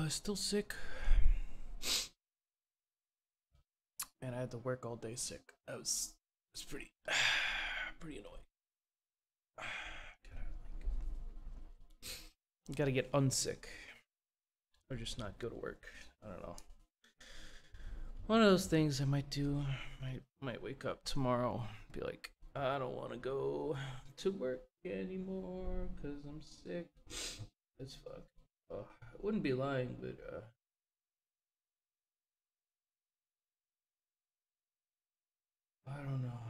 Still sick. And I had to work all day sick. It was pretty annoying. You gotta get unsick. Or just not go to work. I don't know. One of those things I might do. Might wake up tomorrow, be like, I don't want to go to work anymore because I'm sick as fuck. I wouldn't be lying, but I don't know.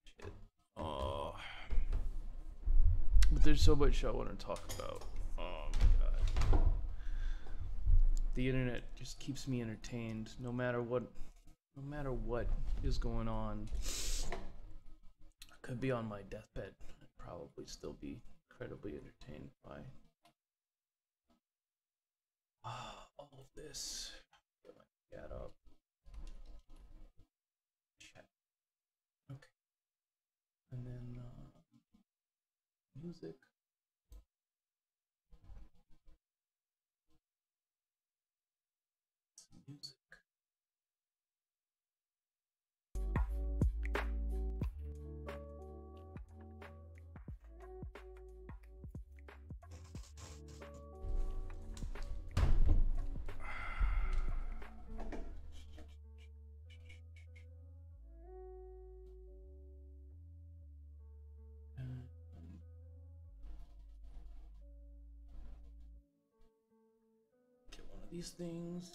Shit. Oh, but there's so much I want to talk about. Oh my god. The internet just keeps me entertained no matter what is going on. I could be on my deathbed and probably still be incredibly entertained by all of this. Get my cat up. Chat. Okay. And then music. Music. Get one of these things.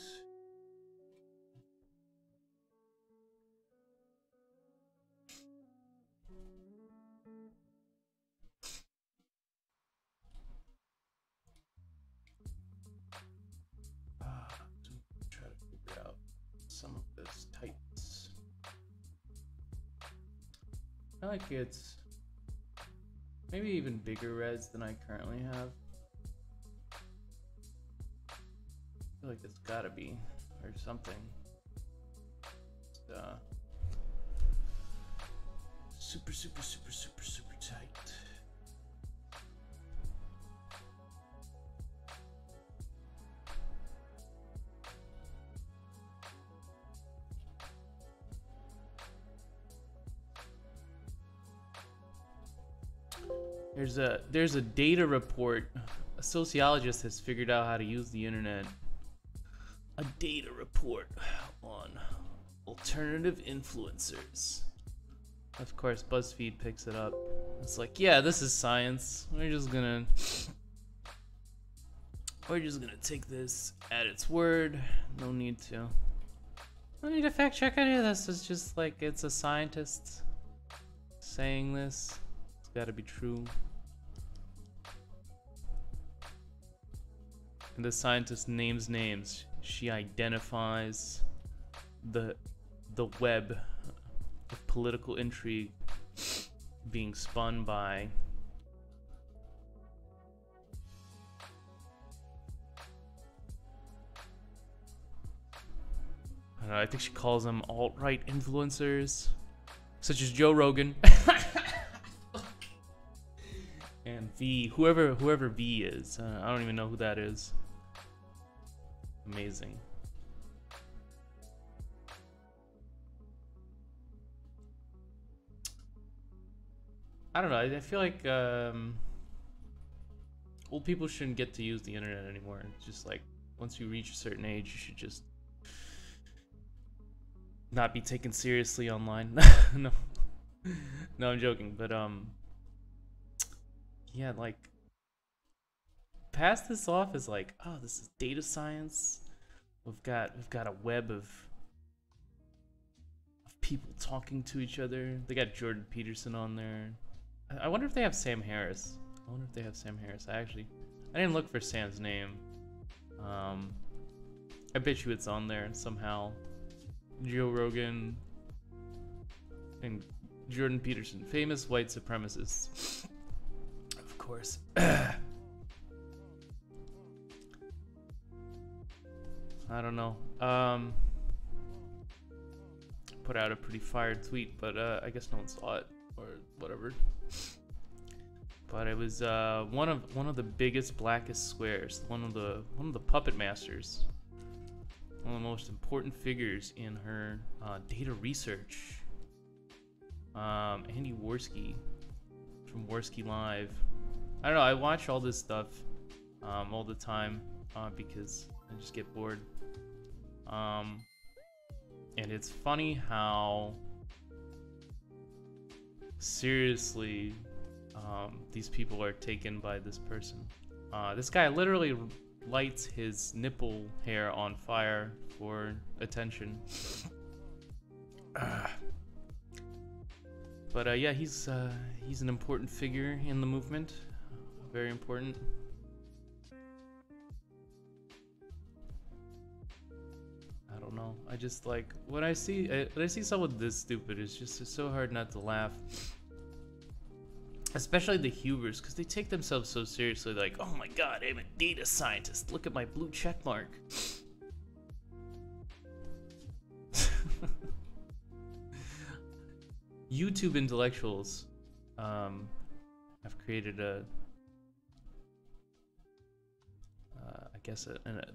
To try to figure out some of this tightness. I like it's maybe even bigger reds than I currently have. I feel like it's gotta be, or something. Super tight. There's a data report. A sociologist has figured out how to use the internet. A data report on alternative influencers. Of course, BuzzFeed picks it up. It's like, yeah, this is science. We're just gonna take this at its word. No need to fact check any of this. It's just like it's a scientist saying this. It's gotta be true. And the scientist names names. She identifies the web of political intrigue being spun by I don't know, I think she calls them alt-right influencers such as Joe Rogan and V, whoever V is. I don't even know who that is. Amazing. I don't know. I feel like old people shouldn't get to use the internet anymore. It's just like once you reach a certain age, you should just not be taken seriously online. No, no, I'm joking. But yeah, like pass this off as like, oh, this is data science. We've got a web of people talking to each other. They got Jordan Peterson on there. I wonder if they have Sam Harris. I didn't look for Sam's name. I bet you it's on there somehow. Joe Rogan and Jordan Peterson, famous white supremacists. Of course. I don't know. Put out a pretty fire tweet, but I guess no one saw it or whatever. But it was one of the biggest, blackest squares. One of the puppet masters. One of the most important figures in her data research. Andy Worski from Worski Live. I don't know. I watch all this stuff all the time because I just get bored. And it's funny how seriously these people are taken by this person. This guy literally lights his nipple hair on fire for attention. But yeah, he's an important figure in the movement. Very important. I don't know. I just like when I see someone this stupid, it's so hard not to laugh. Especially the Hubers, because they take themselves so seriously. Like, oh my god, I'm a data scientist. Look at my blue check mark. YouTube intellectuals have created I guess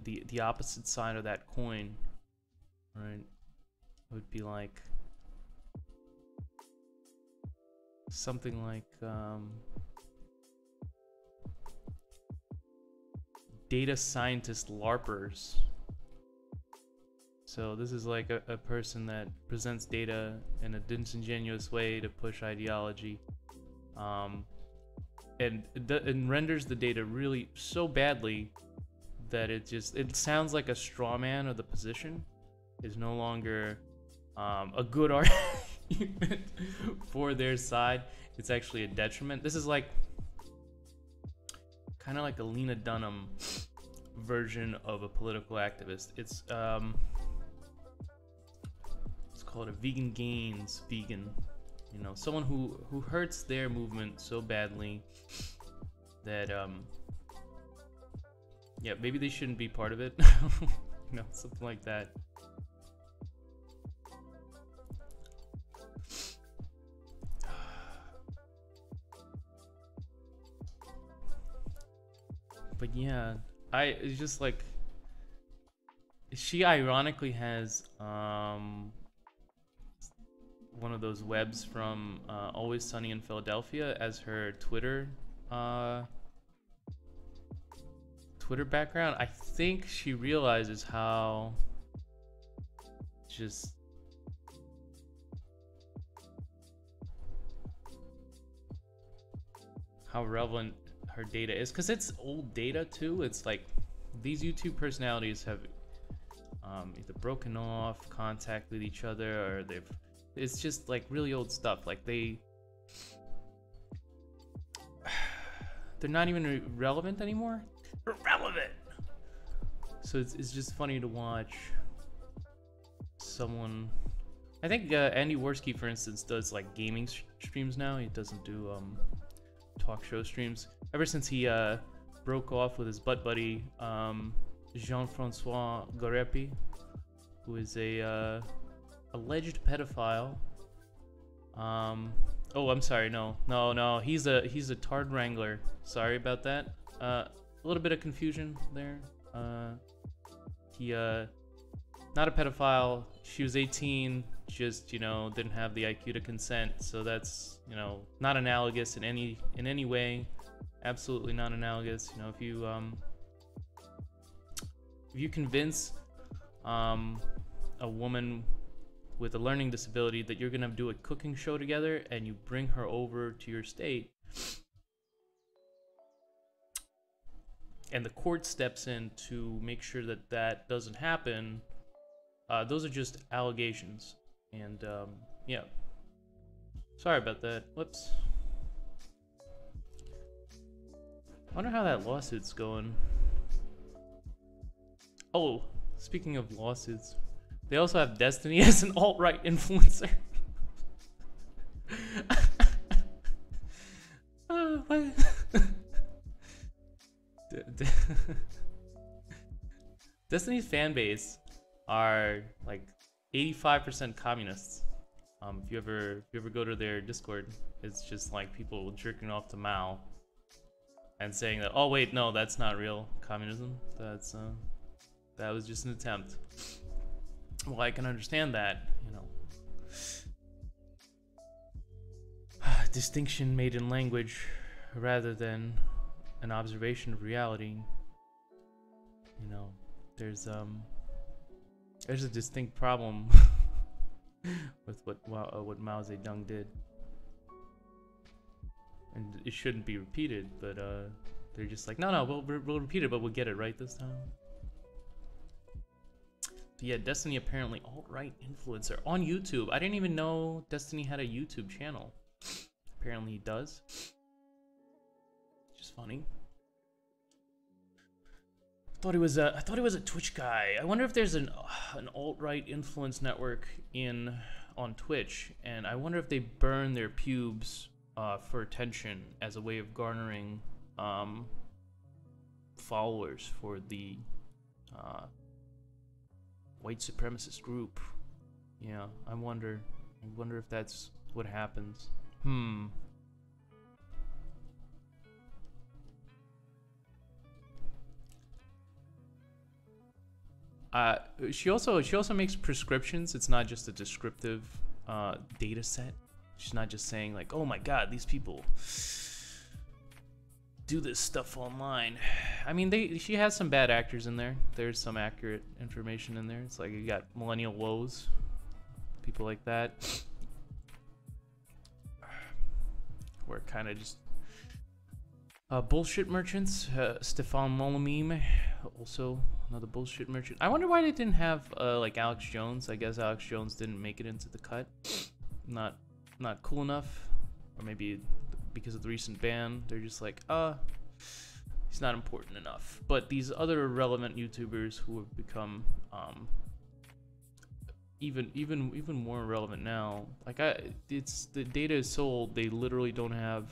the opposite side of that coin, right? It would be like something like data scientist LARPers. So this is like a person that presents data in a disingenuous way to push ideology, and renders the data really so badly that it sounds like a straw man of the position is no longer a good argument for their side. It's actually a detriment. This is like kind of like a Lena Dunham version of a political activist. It's called a vegan gains vegan. You know, someone who hurts their movement so badly that yeah, maybe they shouldn't be part of it. You know, something like that. But yeah, it's just like she ironically has one of those webs from Always Sunny in Philadelphia as her Twitter background. I think she realizes how relevant her data is, because it's old data too. It's like these YouTube personalities have either broken off contact with each other, or it's just like really old stuff. Like they're not even relevant anymore. Irrelevant. So it's just funny to watch someone. I think Andy Worski, for instance, does like gaming streams now. He doesn't do talk show streams. Ever since he broke off with his butt buddy Jean-Francois Garepi, who is a alleged pedophile. Oh, I'm sorry. No. He's a tard wrangler. Sorry about that. A little bit of confusion there. He not a pedophile. She was 18. Just, you know, didn't have the IQ to consent. So that's, you know, not analogous in any way. Absolutely not analogous. You know, if you convince a woman with a learning disability that you're gonna do a cooking show together, and you bring her over to your state, and the court steps in to make sure that that doesn't happen, those are just allegations. And yeah, sorry about that. Whoops. I wonder how that lawsuit's going. Oh, speaking of lawsuits, they also have Destiny as an alt-right influencer. What? Destiny's fan base are like 85% communists. If you ever go to their Discord, it's just like people jerking off to Mao. and saying that, oh wait, no, that's not real communism. That was just an attempt. Well, I can understand that, you know. Distinction made in language rather than an observation of reality. You know, there's a distinct problem with what Mao Zedong did, and it shouldn't be repeated. But they're just like, no, we'll repeat it, but we'll get it right this time. But yeah, Destiny apparently alt-right influencer on YouTube. I didn't even know Destiny had a YouTube channel. Apparently he does. Just funny. I thought he was a Twitch guy. I wonder if there's an alt-right influence network on Twitch, and I wonder if they burn their pubes for attention as a way of garnering followers for the white supremacist group. Yeah, I wonder if that's what happens. She also makes prescriptions. It's not just a descriptive data set. She's not just saying like, oh my god, these people do this stuff online. I mean, she has some bad actors in there. There's some accurate information in there. It's like you got millennial woes, people like that. We're kind of just bullshit merchants. Stefan Molomim, also another bullshit merchant. I wonder why they didn't have like Alex Jones. I guess Alex Jones didn't make it into the cut. Not cool enough, or maybe because of the recent ban, they're just like, he's not important enough. But these other relevant YouTubers who have become even more relevant now, like it's the data is sold. They literally don't have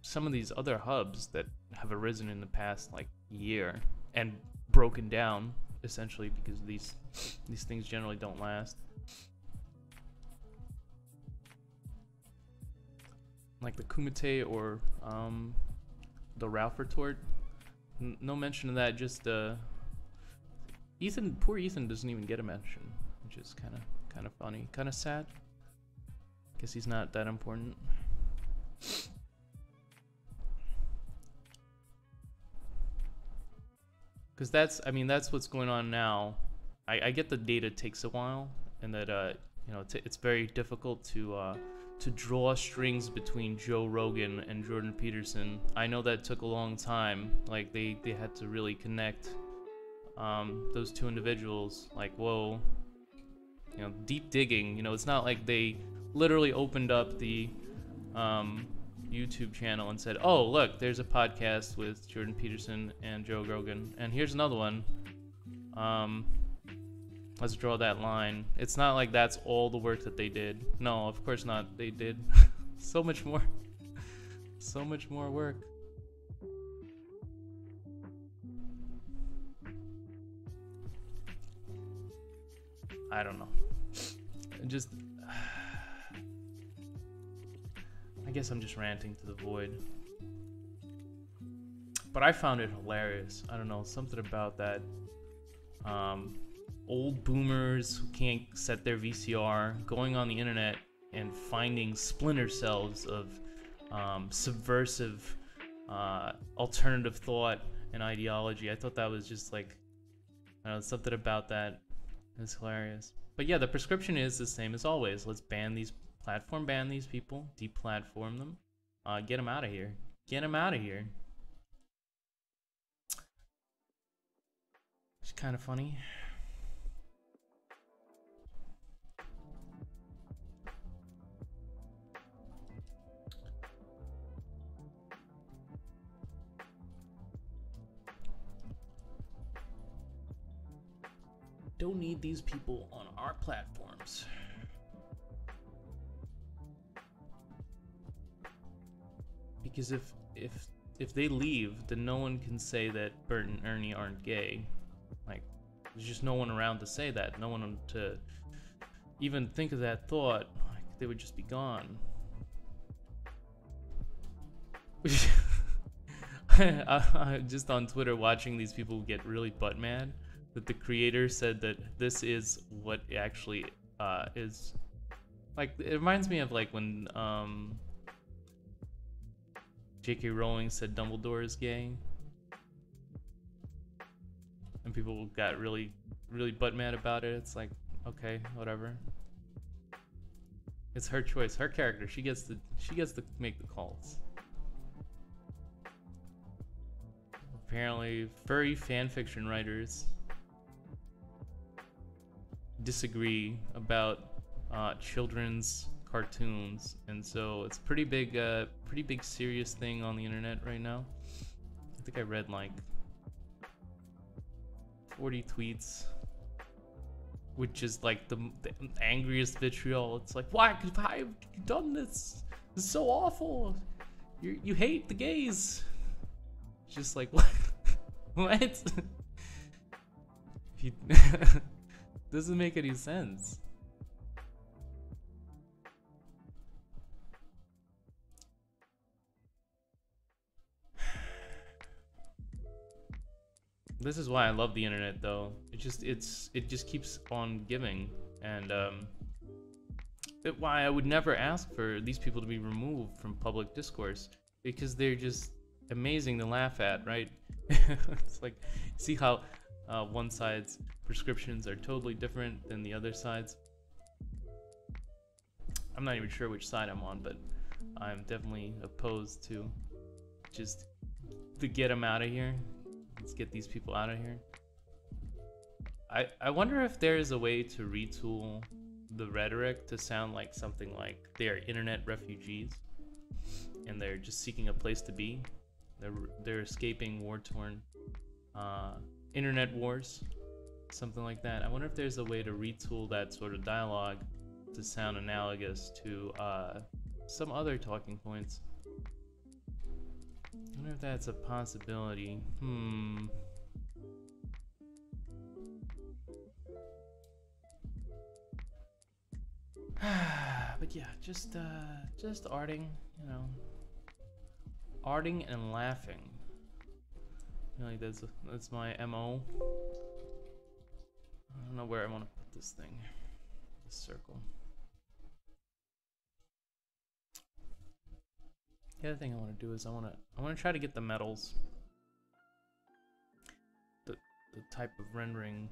some of these other hubs that have arisen in the past like year and broken down essentially because these things generally don't last. Like the Kumite or the Ralph retort. No mention of that. Just Ethan. Poor Ethan doesn't even get a mention, which is kind of funny, kind of sad. Guess he's not that important. Because that's what's going on now. I get the data takes a while, and that you know, it's very difficult to draw strings between Joe Rogan and Jordan Peterson. I know that took a long time. Like they had to really connect those two individuals. Like, whoa, you know, deep digging. You know, it's not like they literally opened up the YouTube channel and said, oh look, there's a podcast with Jordan Peterson and Joe Rogan, and here's another one. Let's draw that line. It's not like that's all the work that they did. No, of course not. They did so much more. So much more work. I don't know. Just I guess I'm just ranting to the void. But I found it hilarious. I don't know, something about that. Old boomers who can't set their VCR going on the internet and finding splinter cells of subversive alternative thought and ideology. I thought that was just like, I don't know, something about that is hilarious. But yeah, the prescription is the same as always. Let's ban these ban these people, deplatform them, get them out of here. Get them out of here. It's kind of funny. Don't need these people on our platforms. Because if they leave, then no one can say that Bert and Ernie aren't gay. Like, there's just no one around to say that. No one to even think of that thought. Like, they would just be gone. Just on Twitter watching these people get really butt mad that the creator said that this is what actually is. Like, it reminds me of like when J.K. Rowling said Dumbledore is gay, and people got really butt mad about it. It's like, okay, whatever. It's her choice, her character. She gets to make the calls. Apparently, furry fanfiction writers disagree about children's cartoons, and so it's pretty big serious thing on the internet right now. I think I read like 40 tweets, which is like the angriest vitriol. It's like, why have you done this? This is so awful. You hate the gays. It's just like, what? What? Doesn't make any sense. This is why I love the internet, though. It just keeps on giving, and why I would never ask for these people to be removed from public discourse, because they're just amazing to laugh at, right? It's like, see how one side's prescriptions are totally different than the other side's. I'm not even sure which side I'm on, but I'm definitely opposed to just to get them out of here. Let's get these people out of here. I wonder if there is a way to retool the rhetoric to sound like something like they're internet refugees and they're just seeking a place to be. They're escaping war-torn internet wars, something like that. I wonder if there's a way to retool that sort of dialogue to sound analogous to some other talking points. I wonder if that's a possibility. But yeah, just arting, you know, arting and laughing. You know, like that's my MO. I don't know where I want to put this thing. This circle. The other thing I want to do is I want to try to get the metals, the type of rendering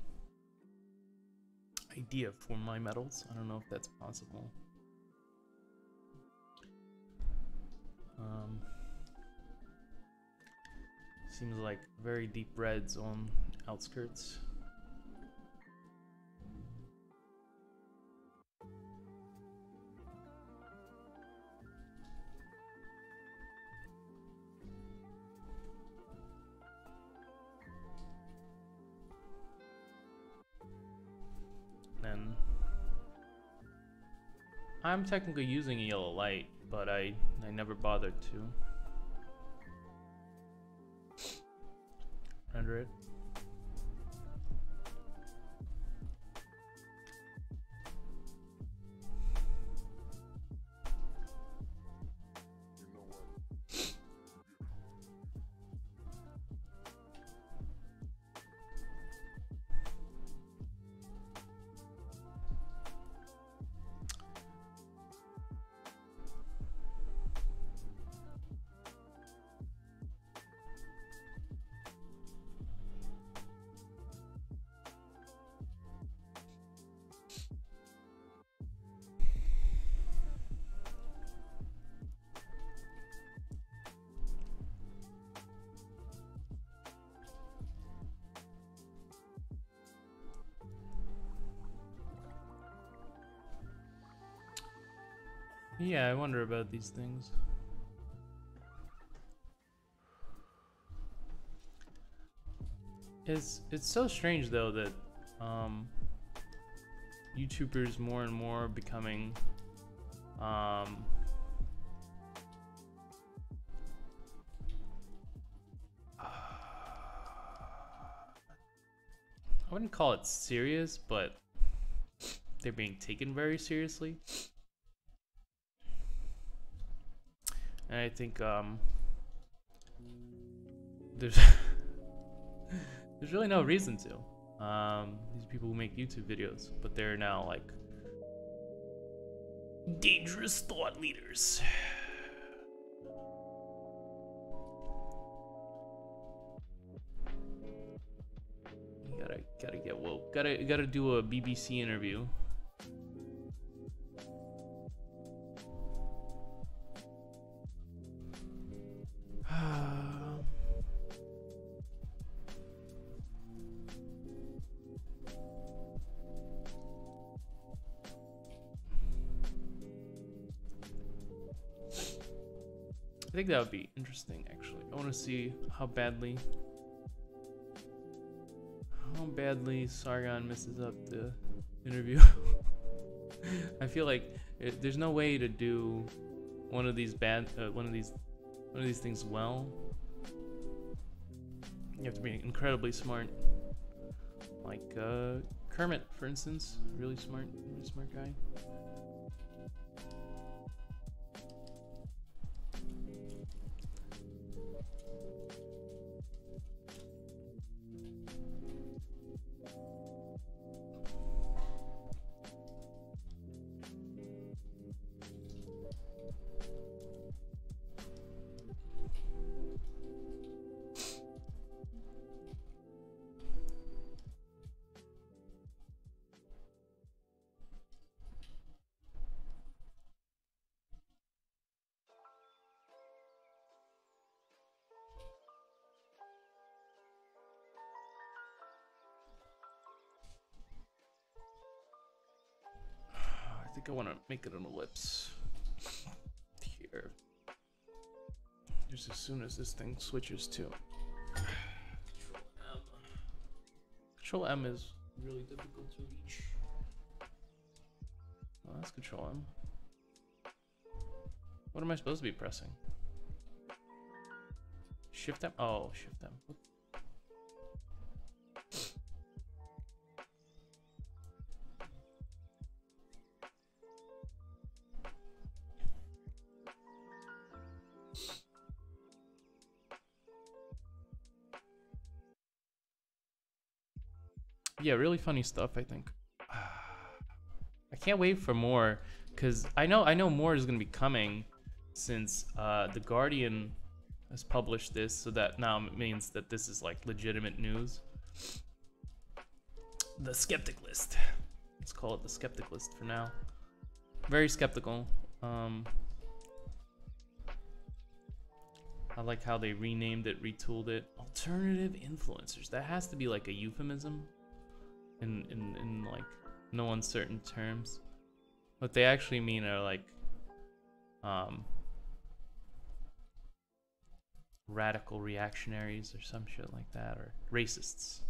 idea for my metals. I don't know if that's possible. Seems like very deep reds on outskirts. And I'm technically using a yellow light, but I never bothered to render it. Yeah, I wonder about these things. It's so strange though that YouTubers more and more are becoming I wouldn't call it serious, but they're being taken very seriously. And I think there's there's really no reason to. These people who make YouTube videos, but they're now like dangerous thought leaders. You gotta get woke. Gotta do a BBC interview. I think that would be interesting, actually. I want to see how badly Sargon messes up the interview. I feel like there's no way to do one of these things well. You have to be incredibly smart, like Kermit, for instance. Really smart guy. I think I want to make it an ellipse here. Just as soon as this thing switches to Control M is really difficult to reach. Oh, that's Control M. What am I supposed to be pressing? Shift M? Oh, Shift M. Yeah, really funny stuff, I think. I can't wait for more, because I know more is going to be coming, since The Guardian has published this, so that now means that this is like legitimate news. The Skeptic List. Let's call it the Skeptic List for now. Very skeptical. I like how they renamed it, retooled it. Alternative influencers. That has to be like a euphemism. In like no uncertain terms. What they actually mean are like radical reactionaries or some shit like that, or racists.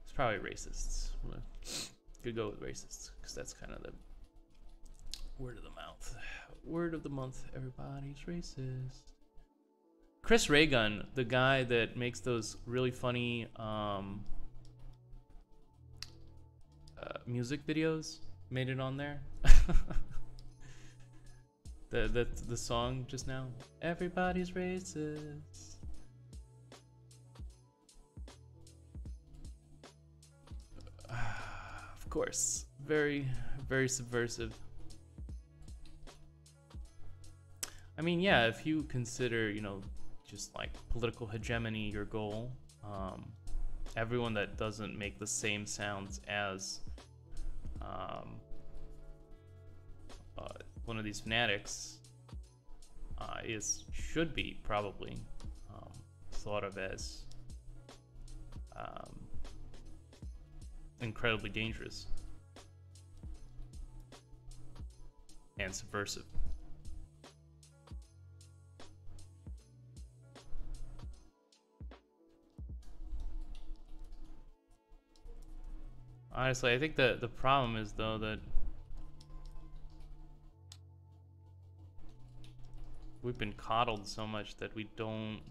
It's probably racists. Could go with racists, because that's kind of the word of the mouth. Word of the month, everybody's racist. Chris Raygun, the guy that makes those really funny music videos, made it on there. the song just now, everybody's racist. Of course, very subversive. I mean, yeah, if you consider, you know, just like political hegemony your goal, everyone that doesn't make the same sounds as one of these fanatics should be probably thought of as incredibly dangerous and subversive. Honestly, I think the problem is, though, that we've been coddled so much that we don't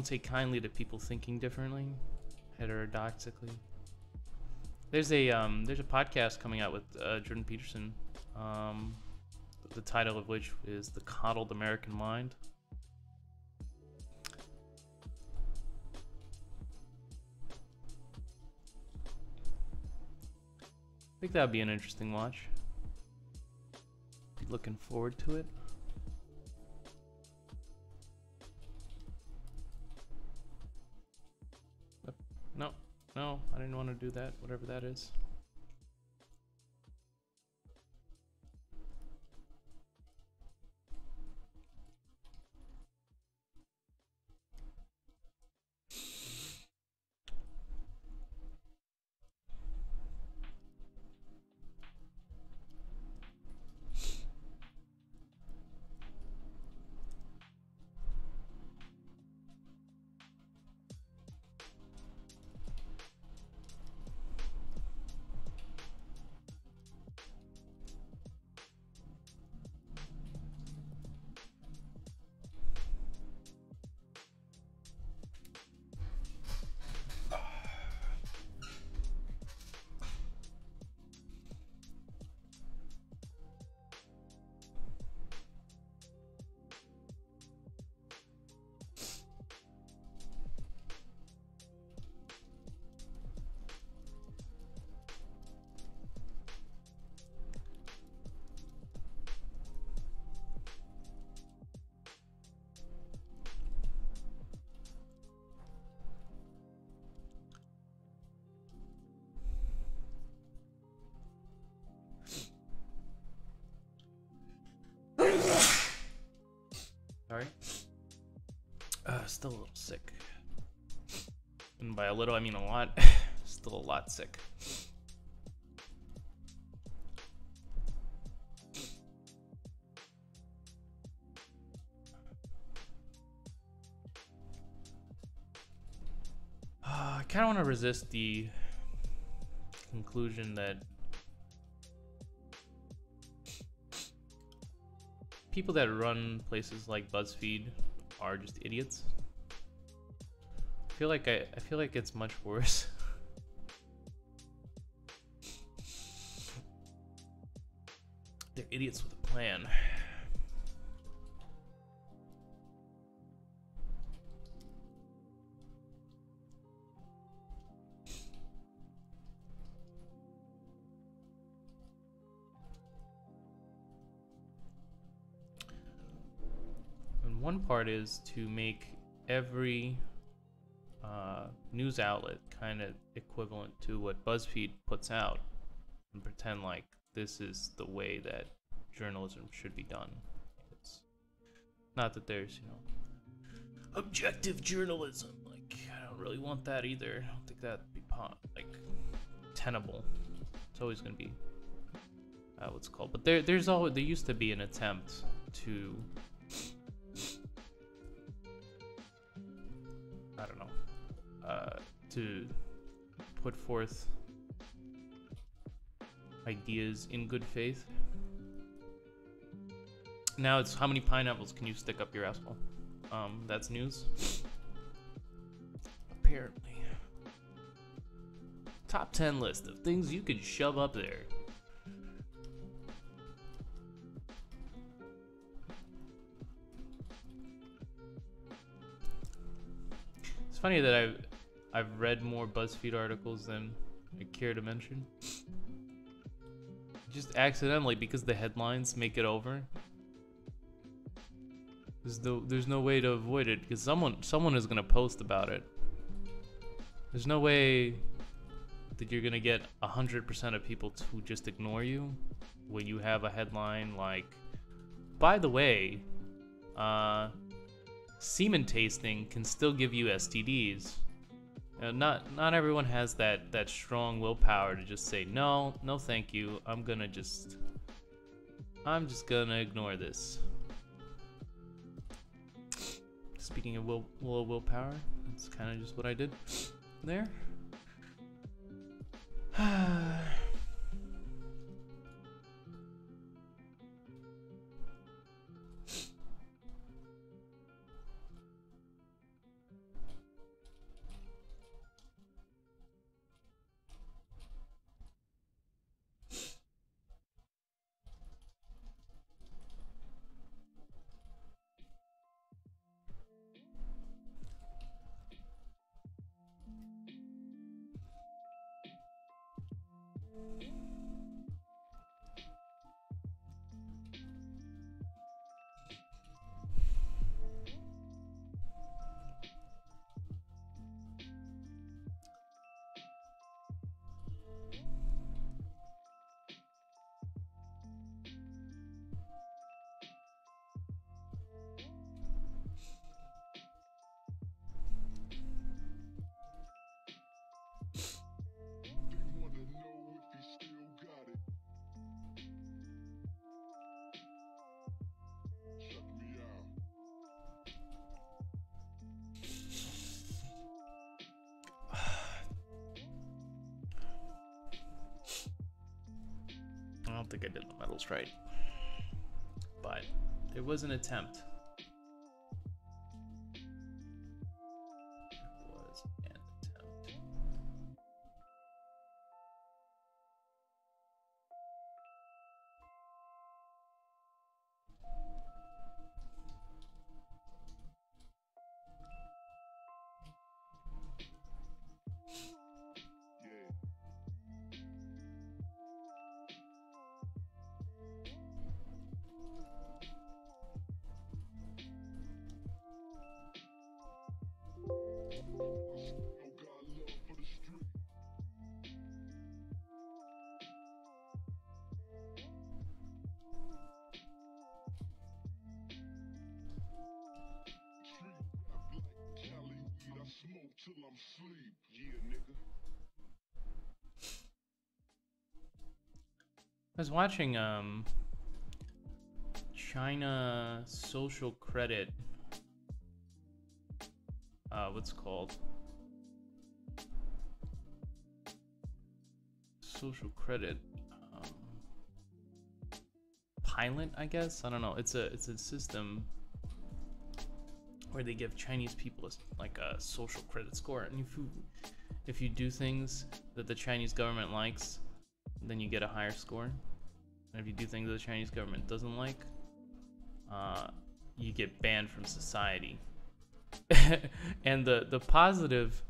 take kindly to people thinking differently, heterodoxically. There's a podcast coming out with Jordan Peterson, the title of which is "The Coddled American Mind." I think that would be an interesting watch. Be looking forward to it. No, I didn't want to do that, whatever that is. Sorry. Still a little sick. And by a little, I mean a lot. Still a lot sick. I kind of want to resist the conclusion that people that run places like BuzzFeed are just idiots. I feel like it's much worse. They're idiots with a plan. One part is to make every news outlet kind of equivalent to what BuzzFeed puts out and pretend like this is the way that journalism should be done. It's not that there's, objective journalism. Like, I don't really want that either. I don't think that'd be tenable. It's always going to be what's called. But there used to be an attempt to, I don't know, to put forth ideas in good faith. Now it's how many pineapples can you stick up your asshole? That's news. Apparently. Top 10 list of things you could shove up there. It's funny that I've read more BuzzFeed articles than I care to mention. Just accidentally, because the headlines make it over. There's no way to avoid it, because someone is gonna post about it. There's no way that you're gonna get 100% of people to just ignore you when you have a headline like, by the way, semen tasting can still give you STDs. Not everyone has that strong willpower to just say no thank you. I'm just gonna ignore this. Speaking of willpower, that's kind of just what I did there. I don't think I did the medals right, but there was an attempt. I was watching China social credit, what's it called? Social credit pilot, I guess. I don't know. It's a system where they give Chinese people like a social credit score, and if you do things that the Chinese government likes, then you get a higher score. And if you do things that the Chinese government doesn't like, you get banned from society. And the positive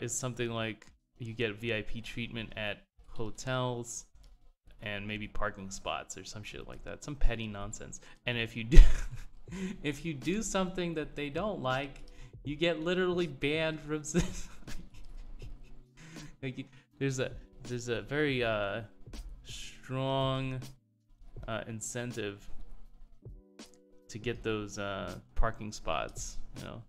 is something like you get VIP treatment at hotels and maybe parking spots or some shit like that, some petty nonsense. And if you do if you do something that they don't like, you get literally banned from society. Like, there's a very strong incentive to get those parking spots, you know.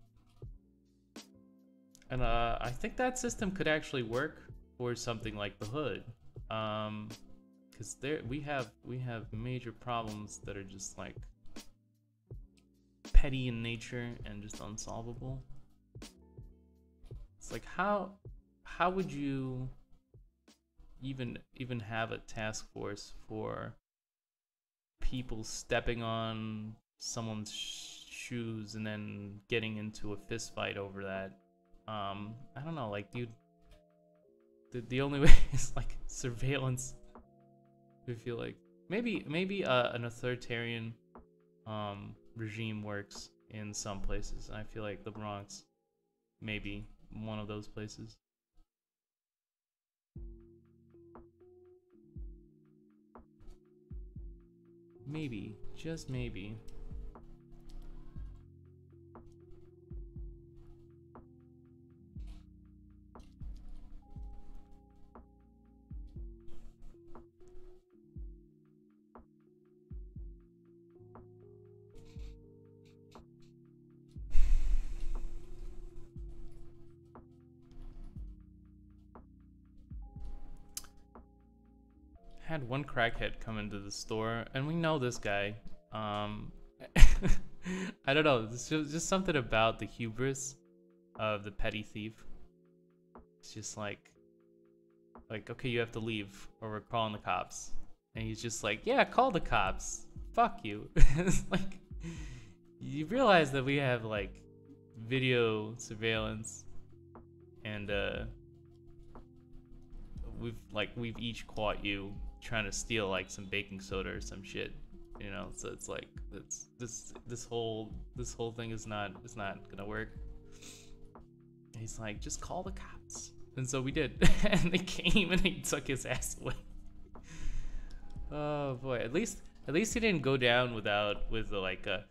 And I think that system could actually work for something like the hood, because we have major problems that are just like petty in nature and just unsolvable. It's like, how would you even have a task force for people stepping on someone's shoes and then getting into a fist fight over that? I don't know, like, dude, the only way is like surveillance. I feel like maybe an authoritarian regime works in some places. I feel like the Bronx maybe one of those places. Maybe, just maybe. Had one crackhead come into the store, and we know this guy. I don't know, there's just something about the hubris of the petty thief. It's just like, okay, you have to leave or we're calling the cops. And he's just like, yeah, call the cops. Fuck you. It's like, you realize that we have like video surveillance, and we've each caught you trying to steal like some baking soda or some shit, you know. So it's like, this whole thing is not gonna work. He's like, just call the cops. And so we did. And they came and they took his ass away. Oh boy, at least he didn't go down with like a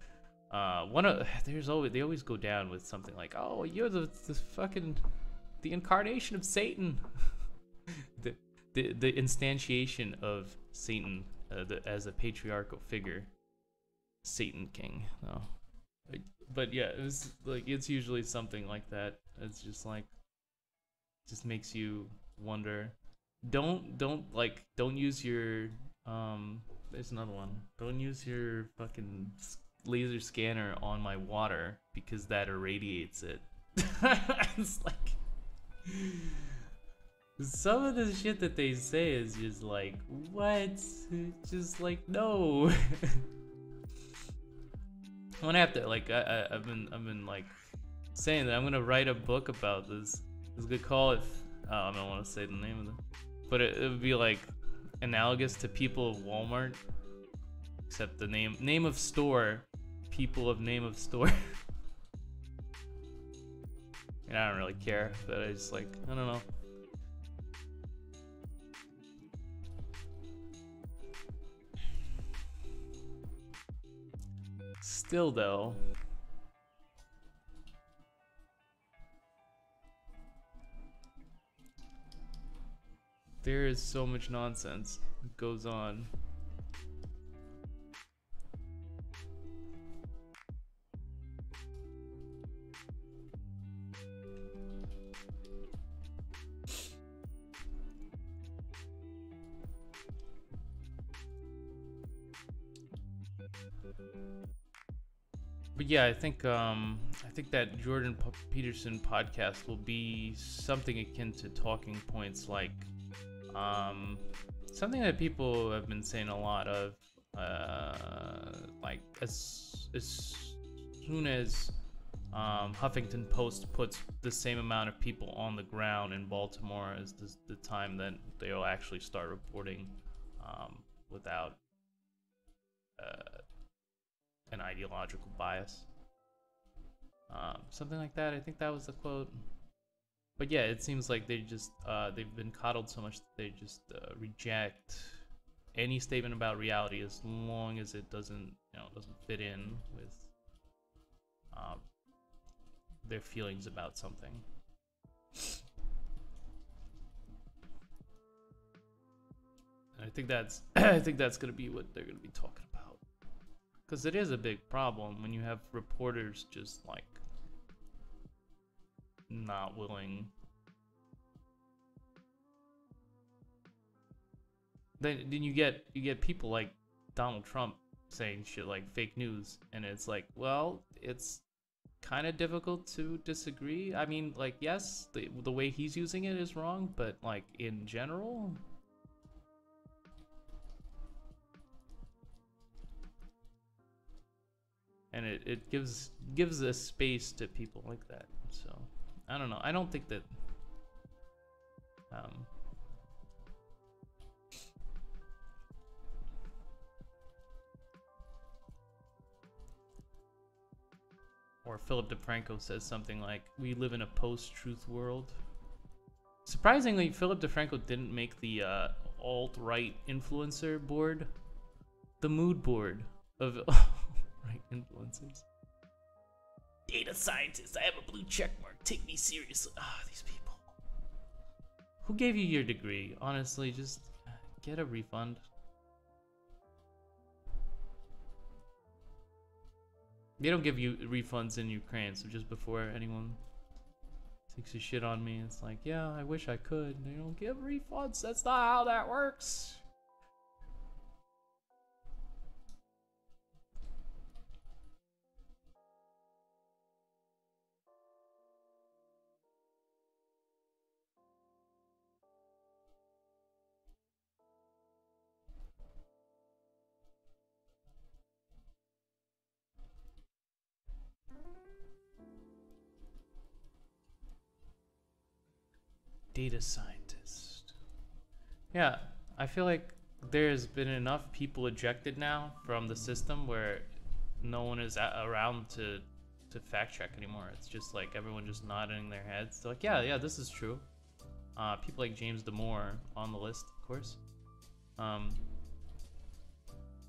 they always go down with something like, oh, you're the fucking the incarnation of Satan. the instantiation of Satan as a patriarchal figure, Satan King. No, but yeah, it was like, it's usually something like that. It's just like, just makes you wonder. Don't use your there's another one. Don't use your fucking laser scanner on my water because that irradiates it. It's like, Some of the shit that they say is just like, what? Just like, no. I'm gonna have to like, I've been like saying that I'm gonna write a book about this. It's gonna call it. I don't want to say the name of it, but it would be like analogous to People of Walmart, except the name of store, People of name of store. And I don't really care, but I just like, I don't know. Still though, there is so much nonsense that goes on. But yeah, I think that Jordan Peterson podcast will be something akin to Talking Points, like something that people have been saying a lot of, like as soon as Huffington Post puts the same amount of people on the ground in Baltimore as the time that they'll actually start reporting without an ideological bias. Something like that. I think that was the quote. But yeah, it seems like they've been coddled so much that they just reject any statement about reality as long as it doesn't fit in with their feelings about something. And I think that's gonna be what they're gonna be talking about, because it is a big problem when you have reporters just like not willing. Then you get people like Donald Trump saying shit like fake news, and it's like, well, it's kind of difficult to disagree. I mean, like, yes, the way he's using it is wrong, but like in general, and it gives a space to people like that. So I don't know. I don't think that or Philip DeFranco says something like, we live in a post-truth world. Surprisingly, Philip DeFranco didn't make the alt-right influencer board, the mood board of alt-right influencers. Data scientist, I have a blue check mark, take me seriously. These people. Who gave you your degree? Honestly, just get a refund. They don't give you refunds in Ukraine, so just before anyone takes a shit on me, it's like, yeah, I wish I could. They don't give refunds. That's not how that works. Data scientist. Yeah, I feel like there's been enough people ejected now from the system where no one is around to fact check anymore. It's just like everyone just nodding their heads. They're like, yeah, this is true. People like James Damore on the list, of course.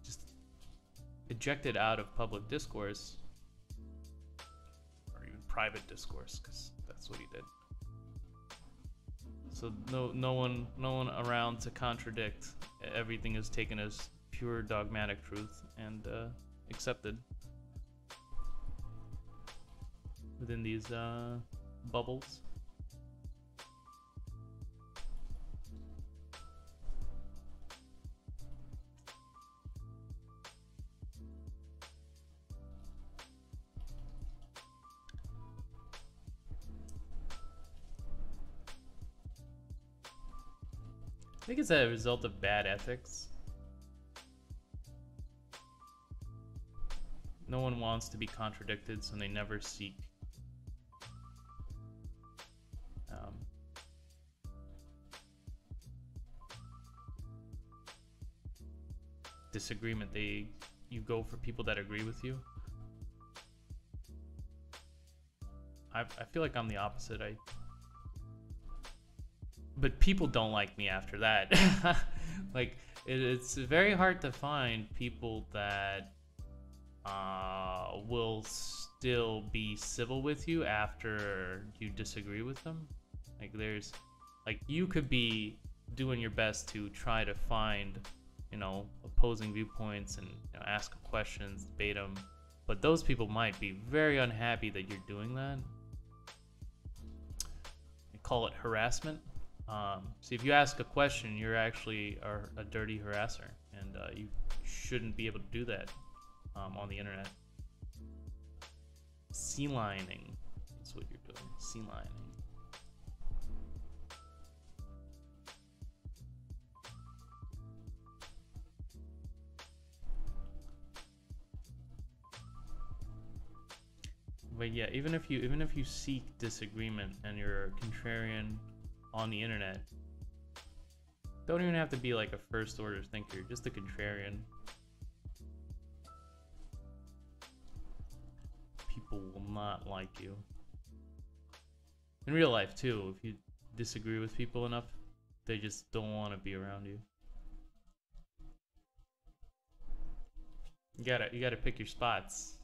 Just ejected out of public discourse, or even private discourse, because that's what he did. So no one around to contradict. Everything is taken as pure dogmatic truth and accepted within these bubbles. I think it's a result of bad ethics. No one wants to be contradicted, so they never seek disagreement. You go for people that agree with you. I feel like I'm the opposite. But people don't like me after that. Like it's very hard to find people that will still be civil with you after you disagree with them. Like there's, like, you could be doing your best to try to find, you know, opposing viewpoints and, you know, ask questions, debate them, but those people might be very unhappy that you're doing that. They call it harassment. So if you ask a question, you're actually a dirty harasser, and you shouldn't be able to do that on the internet. Sea lining. That's what you're doing. Sea lining. But yeah, even if you seek disagreement and you're a contrarian on the internet, don't even have to be like a first order thinker, just a contrarian. People will not like you. In real life too, if you disagree with people enough, they just don't want to be around you. You gotta pick your spots.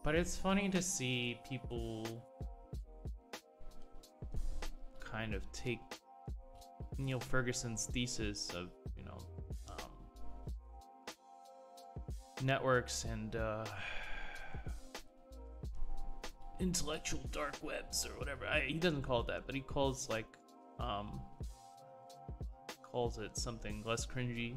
But it's funny to see people kind of take Neil Ferguson's thesis of, you know, networks and intellectual dark webs or whatever. He doesn't call it that, but he calls like calls it something less cringy.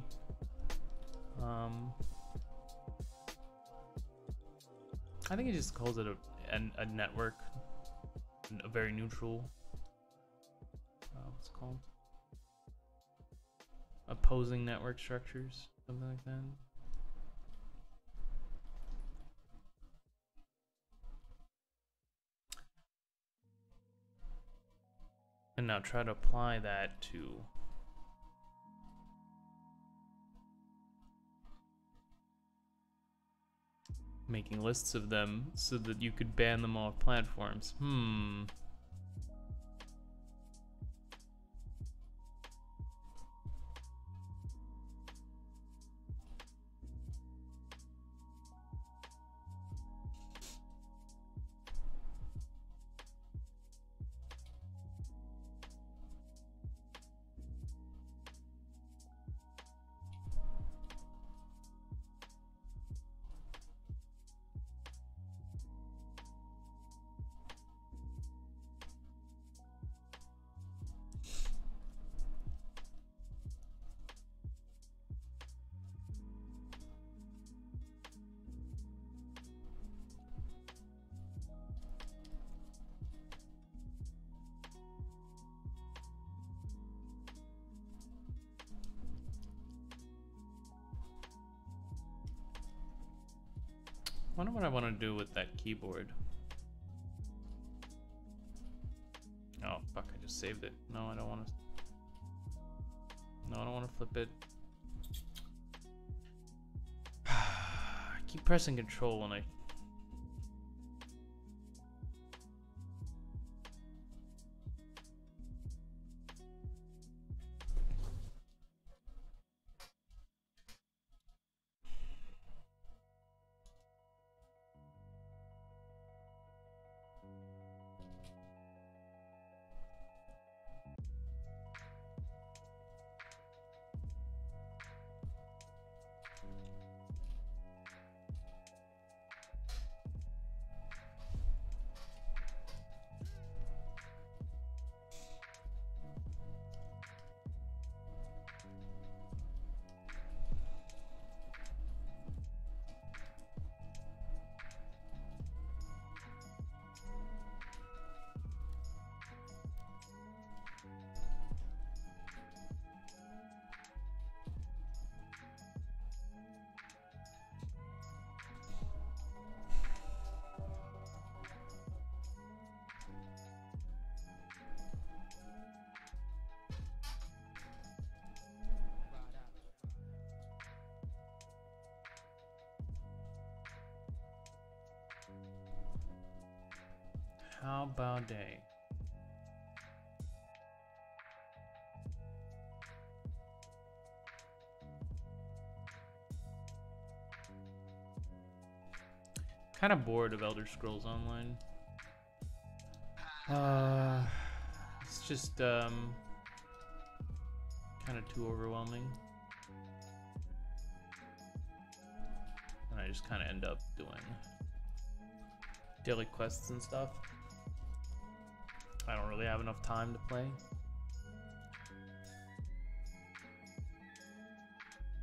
I think he just calls it a network, a very neutral. What's it called? Opposing network structures, something like that. And now try to apply that to making lists of them so that you could ban them off platforms. I wonder what I want to do with that keyboard. Oh, fuck, I just saved it. No, I don't want to. No, I don't want to flip it. keep pressing control when I... How about day? Kind of bored of Elder Scrolls Online. It's just kind of too overwhelming. And I just kind of end up doing daily quests and stuff. I don't really have enough time to play.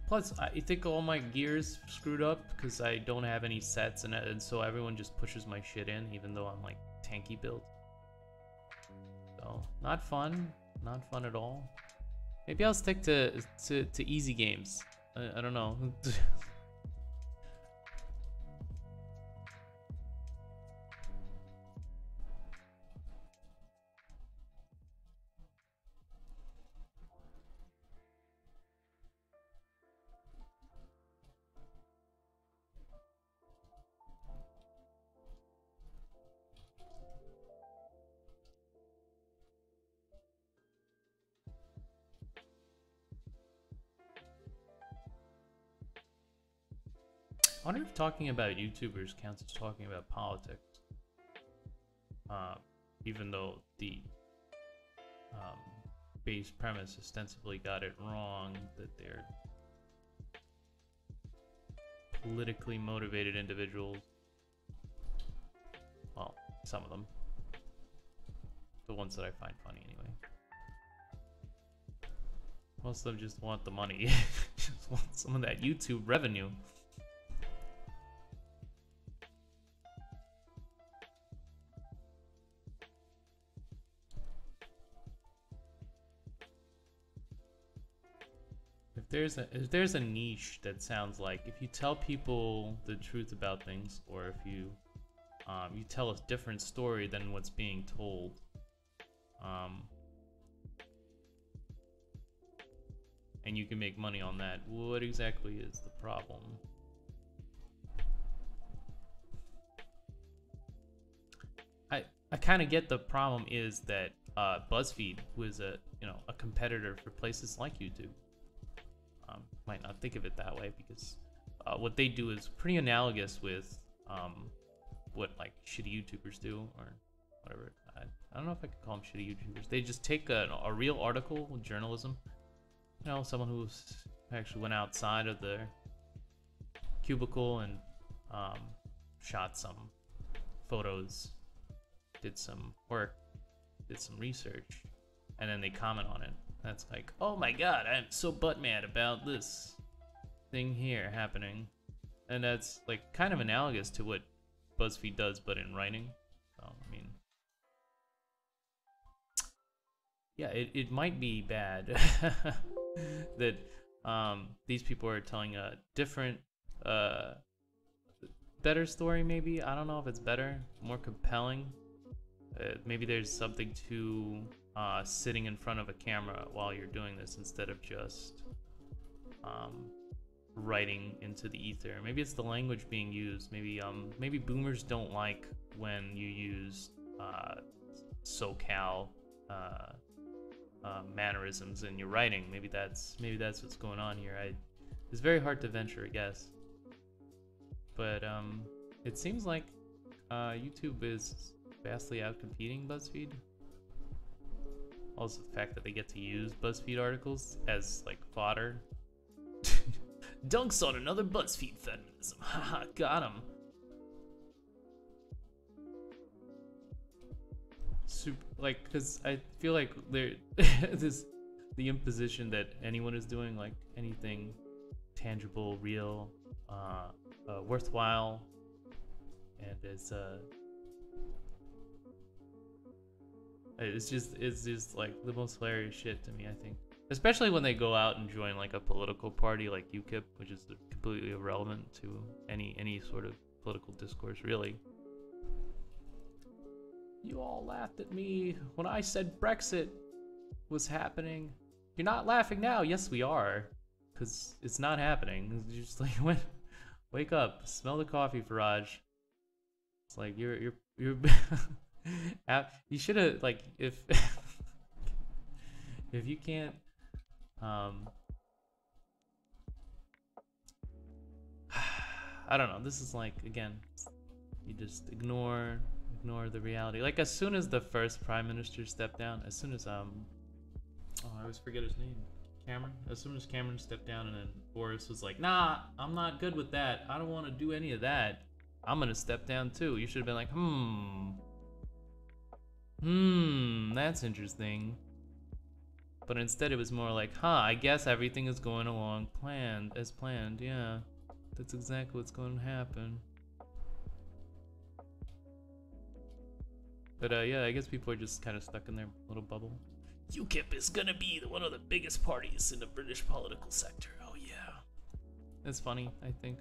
Plus, I think all my gear's screwed up because I don't have any sets, and so everyone just pushes my shit in, even though I'm like tanky build. So, not fun. Not fun at all. Maybe I'll stick to easy games. I don't know. I wonder if talking about YouTubers counts as talking about politics. Even though the base premise ostensibly got it wrong, that they're politically motivated individuals. Well, some of them. The ones that I find funny, anyway. Most of them just want the money. Just want some of that YouTube revenue. If there's a niche that sounds like, if you tell people the truth about things, or if you you tell a different story than what's being told, and you can make money on that, what exactly is the problem? I kind of get the problem is that BuzzFeed was a competitor for places like YouTube. Might not think of it that way because what they do is pretty analogous with what like shitty YouTubers do, or whatever. I don't know if I could call them shitty YouTubers. They just take a real article with journalism, someone who actually went outside of their cubicle and shot some photos, did some work, did some research, and then they comment on it. That's like, oh my god, I'm so butt mad about this thing here happening. And that's like kind of analogous to what BuzzFeed does, but in writing. So, I mean, yeah, it might be bad that these people are telling a different, better story, maybe. I don't know if it's better, more compelling. Maybe there's something to sitting in front of a camera while you're doing this instead of just writing into the ether. Maybe it's the language being used. Maybe boomers don't like when you use SoCal mannerisms in your writing. Maybe that's what's going on here. It's very hard to venture a guess, but it seems like YouTube is vastly outcompeting BuzzFeed. Also, the fact that they get to use BuzzFeed articles as like fodder. Dunks on another BuzzFeed feminism. Haha, got him. Super, like, because I feel like there, the imposition that anyone is doing, like anything tangible, real, worthwhile, and it's just like the most hilarious shit to me, I think. Especially when they go out and join like a political party like UKIP, which is completely irrelevant to any sort of political discourse, really. You all laughed at me when I said Brexit was happening. You're not laughing now. Yes, we are, because it's not happening. It's just like, wake up, smell the coffee, Faraj. It's like you're you should have, like, if you can't I don't know, this is like, again, you just ignore the reality. Like, as soon as the first prime minister stepped down, as soon as I always forget his name, Cameron. As soon as Cameron stepped down, and then Boris was like, nah, I'm not good with that, I don't want to do any of that, I'm gonna step down too. You should have been like, that's interesting. But instead it was more like, I guess everything is going along as planned. Yeah, that's exactly what's going to happen. But yeah, I guess people are just kind of stuck in their little bubble. UKIP is gonna be one of the biggest parties in the British political sector. Oh yeah. That's funny, I think.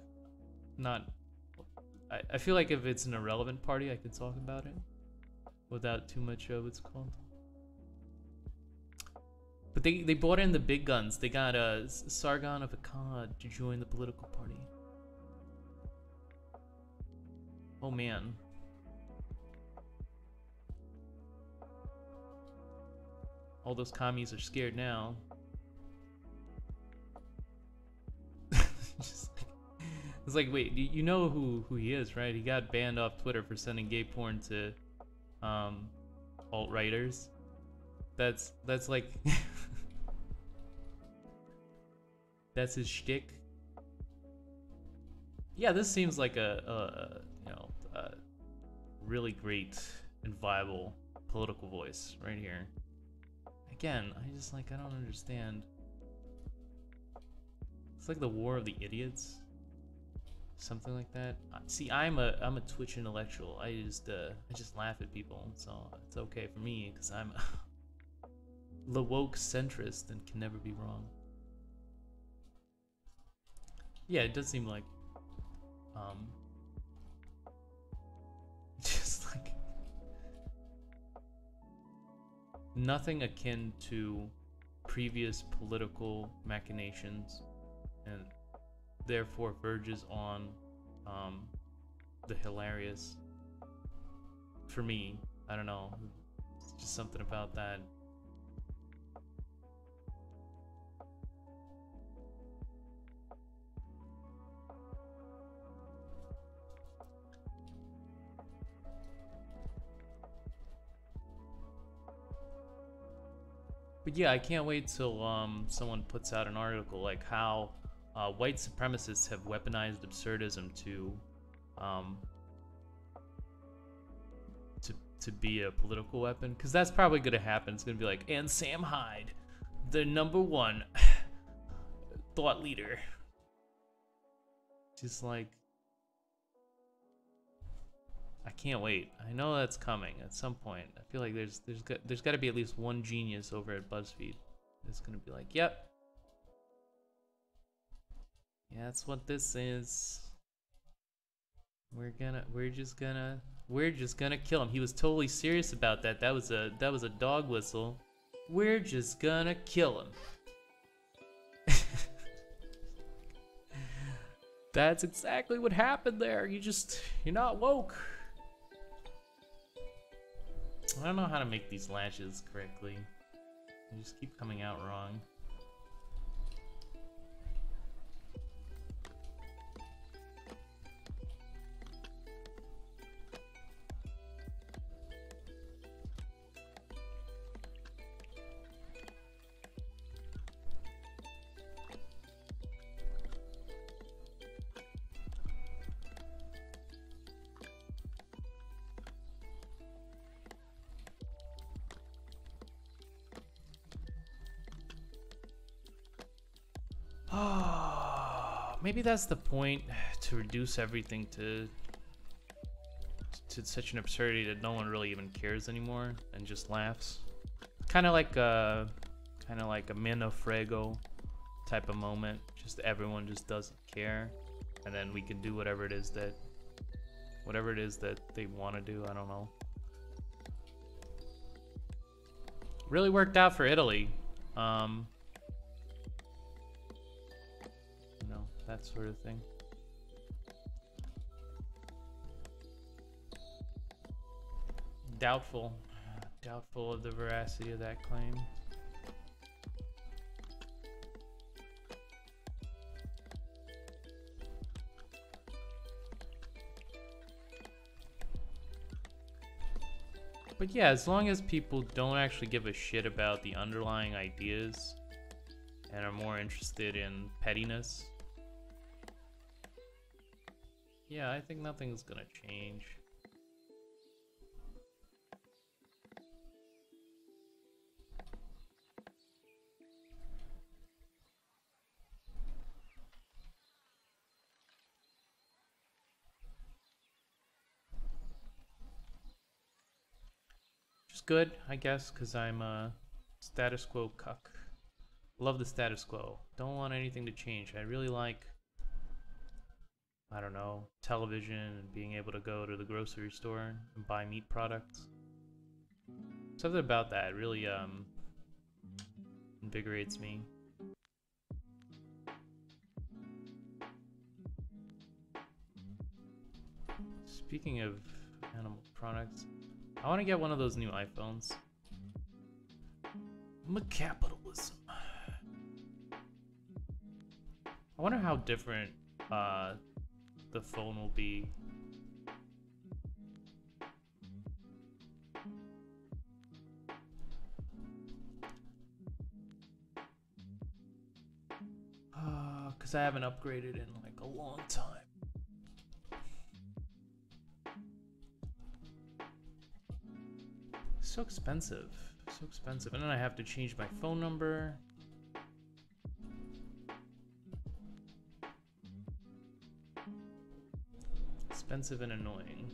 I feel like if it's an irrelevant party, I could talk about it without too much what's called. But they brought in the big guns. They got Sargon of Akkad to join the political party. Oh man. All those commies are scared now. It's like, wait, you know who he is, right? He got banned off Twitter for sending gay porn to alt-righters. That's like that's his shtick. Yeah, this seems like a really great and viable political voice right here. Again, I don't understand. It's like the war of the idiots, something like that. See, I'm a Twitch intellectual. I just laugh at people, so it's okay for me because I'm the woke centrist and can never be wrong. Yeah, it does seem like just like nothing akin to previous political machinations, and therefore verges on the hilarious. For me, I don't know, it's just something about that. But yeah, I can't wait till someone puts out an article like how white supremacists have weaponized absurdism to be a political weapon, because that's probably gonna happen. It's gonna be like, and Sam Hyde, the #1 thought leader. Just like, I can't wait. I know that's coming at some point. I feel like there's got to be at least one genius over at BuzzFeed that's gonna be like, yep, yeah, that's what this is. We're just gonna kill him. He was totally serious about that. That was a dog whistle. We're just gonna kill him. That's exactly what happened there. You're not woke. I don't know how to make these lashes correctly. They just keep coming out wrong. Maybe that's the point, to reduce everything to such an absurdity that no one really even cares anymore and just laughs. Kind of like a Minofrego type of moment. Just everyone just doesn't care, and then we can do whatever it is that they want to do. I don't know. Really worked out for Italy. That sort of thing. Doubtful of the veracity of that claim. But yeah, as long as people don't actually give a shit about the underlying ideas and are more interested in pettiness, yeah, I think nothing's gonna change. Which is good, I guess, because I'm a status quo cuck. Love the status quo. Don't want anything to change. I really like, I don't know, television and being able to go to the grocery store and buy meat products. Something about that really invigorates me. Speaking of animal products, I want to get one of those new iPhones. Capitalism. I wonder how different the phone will be. Because I haven't upgraded in like a long time. So expensive. So expensive. And then I have to change my phone number. Expensive and annoying.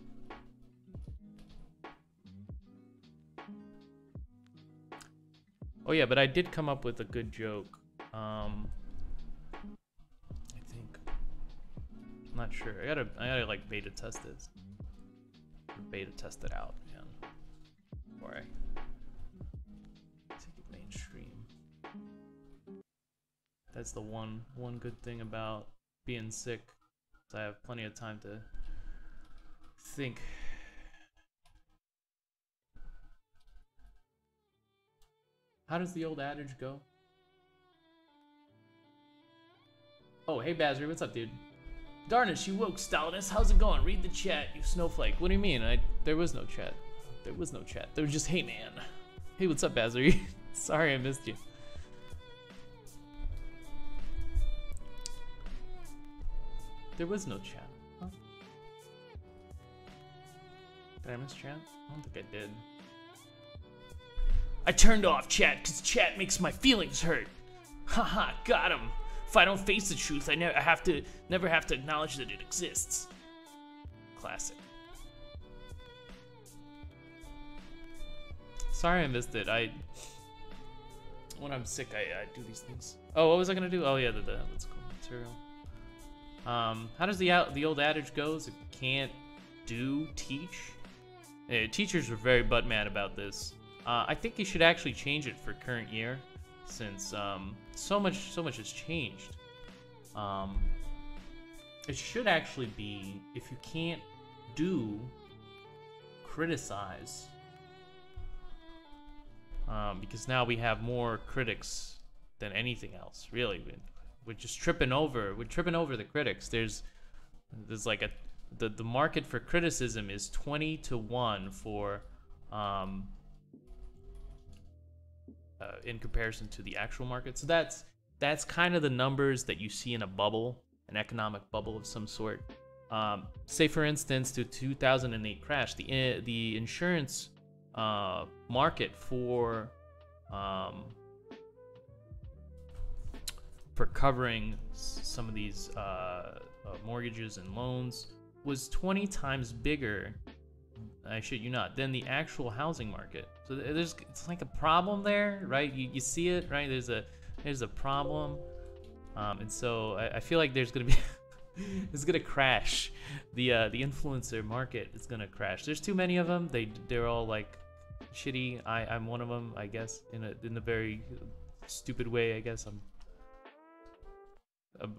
Oh yeah, but I did come up with a good joke. I think. I'm not sure. I gotta like beta test this. Beta test it out, man. Before I take it mainstream. That's the one good thing about being sick. So I have plenty of time to think. How does the old adage go? Oh, hey Bazzer, what's up, dude? Darnis, you woke Stalinist. How's it going? Read the chat, you snowflake. What do you mean? There was no chat. There was no chat. There was just, hey man. Hey, what's up, Bazzer? Sorry I missed you. There was no chat. Huh? Did I miss chat? I don't think I did. I turned off chat because chat makes my feelings hurt. Haha, got him. If I don't face the truth, I never have to acknowledge that it exists. Classic. Sorry I missed it. When I'm sick, I do these things. Oh, what was I gonna do? Oh yeah, that's cool material. How does the old adage goes? It can't do teach. Teachers were very butt mad about this. I think you should actually change it for current year, since so much has changed. it should actually be, if you can't do criticize, because now we have more critics than anything else, really. We're just tripping over the critics. There's like the market for criticism is 20-1 for in comparison to the actual market. So that's kind of the numbers that you see in a bubble, an economic bubble of some sort. Say for instance, the 2008 crash, the insurance market for covering some of these mortgages and loans was 20 times bigger, I shit you not, than the actual housing market. So it's like a problem there, right? You see it, right? There's a problem, and so I feel like there's gonna be it's gonna crash. The influencer market is gonna crash. There's too many of them. They're all like shitty. I'm one of them, I guess, in a very stupid way. I guess I'm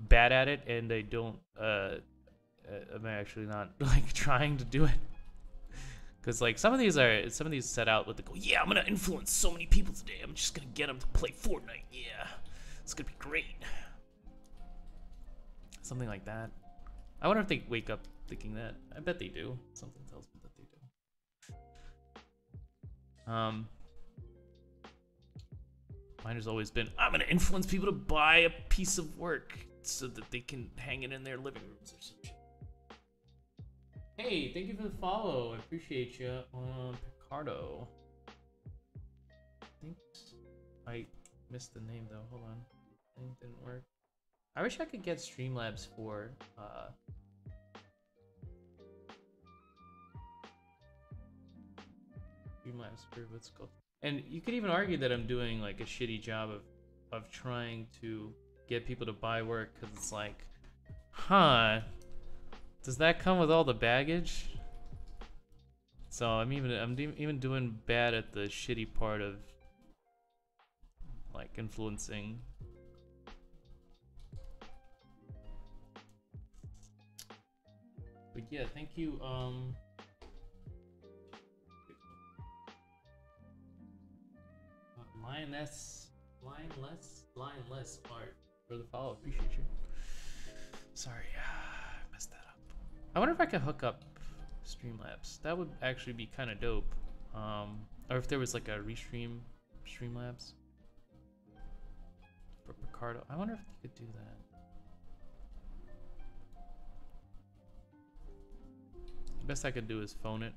bad at it, and I don't. I'm actually not like trying to do it. Because like some of these set out with the goal, yeah, I'm gonna influence so many people today. I'm just gonna get them to play Fortnite. Yeah, it's gonna be great. Something like that. I wonder if they wake up thinking that. I bet they do. Something tells me that they do. Mine has always been, I'm gonna influence people to buy a piece of work so that they can hang it in their living rooms or something. Hey, thank you for the follow. I appreciate you. Picardo. I think I missed the name though. Hold on. Thing didn't work. I wish I could get Streamlabs for Streamlabs for what's called. And you could even argue that I'm doing like a shitty job of trying to get people to buy work, because it's like, huh, does that come with all the baggage? So I'm even doing bad at the shitty part of like influencing. But yeah, thank you. Lionless art for the follow. Appreciate you. Sorry, I messed that up. I wonder if I could hook up Streamlabs. That would actually be kind of dope. Or if there was like a restream Streamlabs for Picardo. I wonder if you could do that. The best I could do is phone it.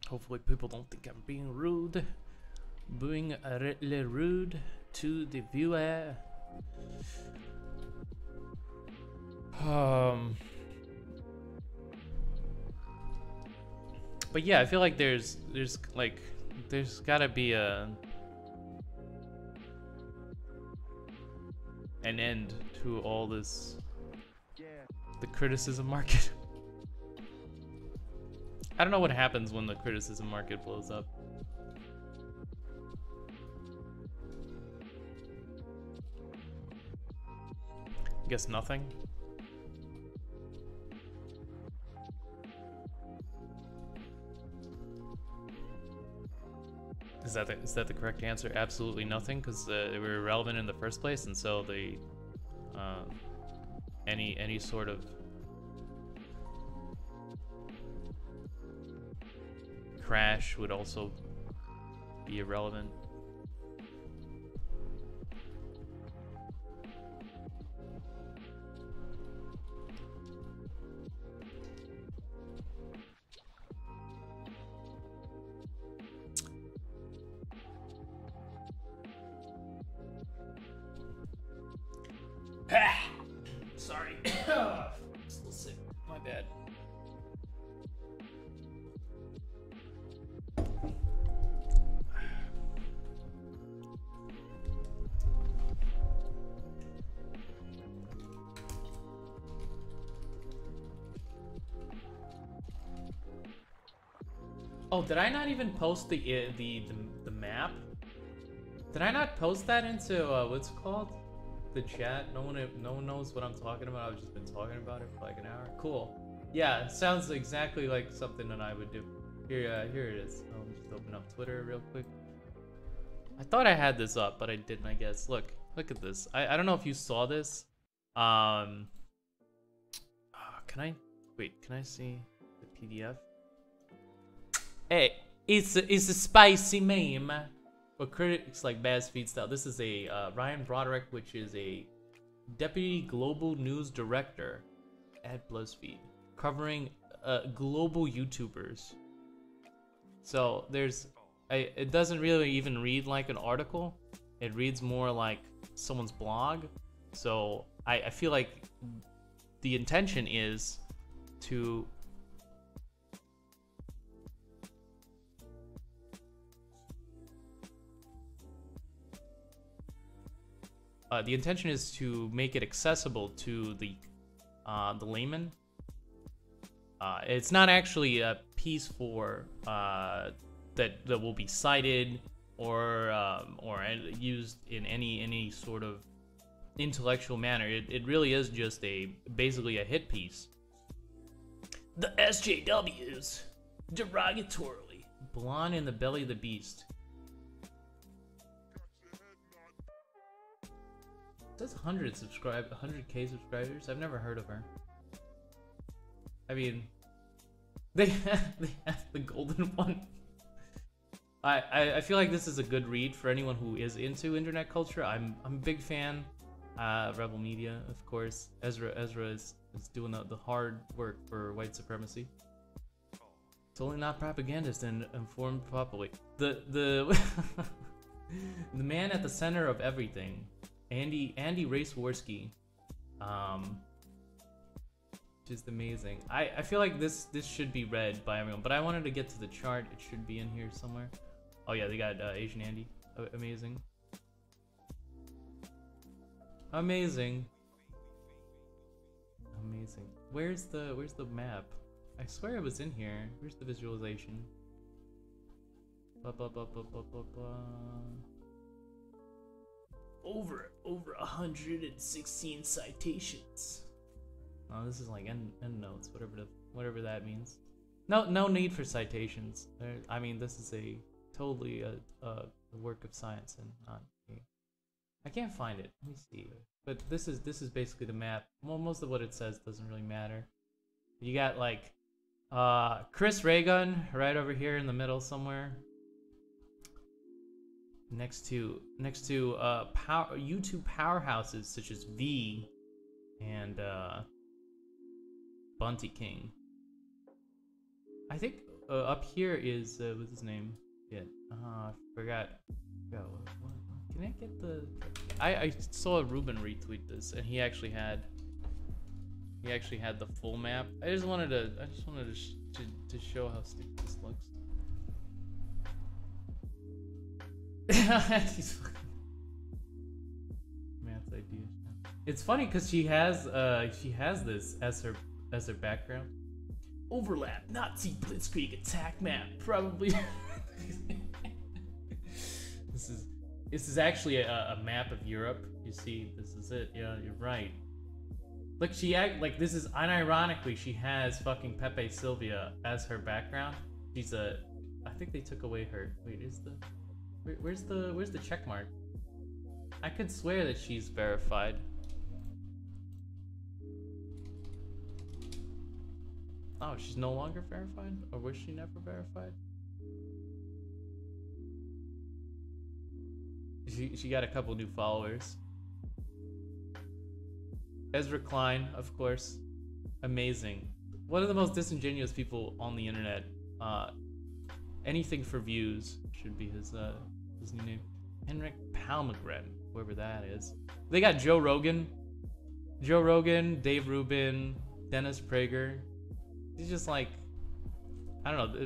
Hopefully people don't think I'm being rude. Being rude to the viewer. But yeah, I feel like there's gotta be an end to all this, the criticism market. I don't know what happens when the criticism market blows up. I guess nothing. Is that the correct answer? Absolutely nothing, because they were irrelevant in the first place, and so they any sort of crash would also be irrelevant. Sorry. I'm still sick. My bad. Oh, did I not even post the map? Did I not post that into what's it called? the chat. No one knows what I'm talking about. I've just been talking about it for like an hour. Cool. Yeah, it sounds exactly like something that I would do. Here it is. I'll just open up Twitter real quick. I thought I had this up, but I didn't, I guess. Look at this. I don't know if you saw this. Can I see the PDF? Hey, it's a spicy meme. But critics like BuzzFeed style. This is a Ryan Broderick, which is a deputy global news director at BuzzFeed, covering global YouTubers. So it doesn't really even read like an article. It reads more like someone's blog. So I feel like the intention is to make it accessible to the layman. It's not actually a piece for that will be cited or used in any sort of intellectual manner. It really is just basically a hit piece. The SJWs, derogatorily, blonde in the belly of the beast. It says 100K subscribers. I've never heard of her. I mean, they have the golden one. I feel like this is a good read for anyone who is into internet culture. I'm a big fan. Rebel Media, of course. Ezra is doing the hard work for white supremacy. Totally not propagandist and informed properly. The the man at the center of everything. Andy Raceworski, just amazing. I feel like this should be read by everyone, but I wanted to get to the chart. It should be in here somewhere. Oh yeah, they got Asian Andy. Amazing. Amazing. Where's the map? I swear it was in here. Where's the visualization? Blah blah blah blah blah blah blah. Over 116 citations. Oh, this is like end notes, whatever that means. No need for citations. I mean, this is totally a work of science and not a. I can't find it. Let me see. But this is basically the map. Well, most of what it says doesn't really matter. You got like Chris Raygun right over here in the middle somewhere. Next to YouTube powerhouses such as V and Bunty King. I think up here is what's his name? Yeah, I forgot. What? Can I get the? I saw Ruben retweet this, and he actually had the full map. I just wanted to show how stupid this looks. He's fucking math ideas. It's funny because she has this as her background. Overlap Nazi Blitzkrieg attack map probably. This is actually a map of Europe. You see, this is it. Yeah, you're right. Look, this is unironically she has fucking Pepe Sylvia as her background. I think they took away her. Wait, where's the check mark? I could swear that she's verified. Oh, she's no longer verified? Or was she never verified? She got a couple new followers. Ezra Klein, of course. Amazing. One of the most disingenuous people on the internet. Anything for views should be his new name. Henrik Palmgren, whoever that is. They got Joe Rogan, Dave Rubin, Dennis Prager. He's just like, I don't know.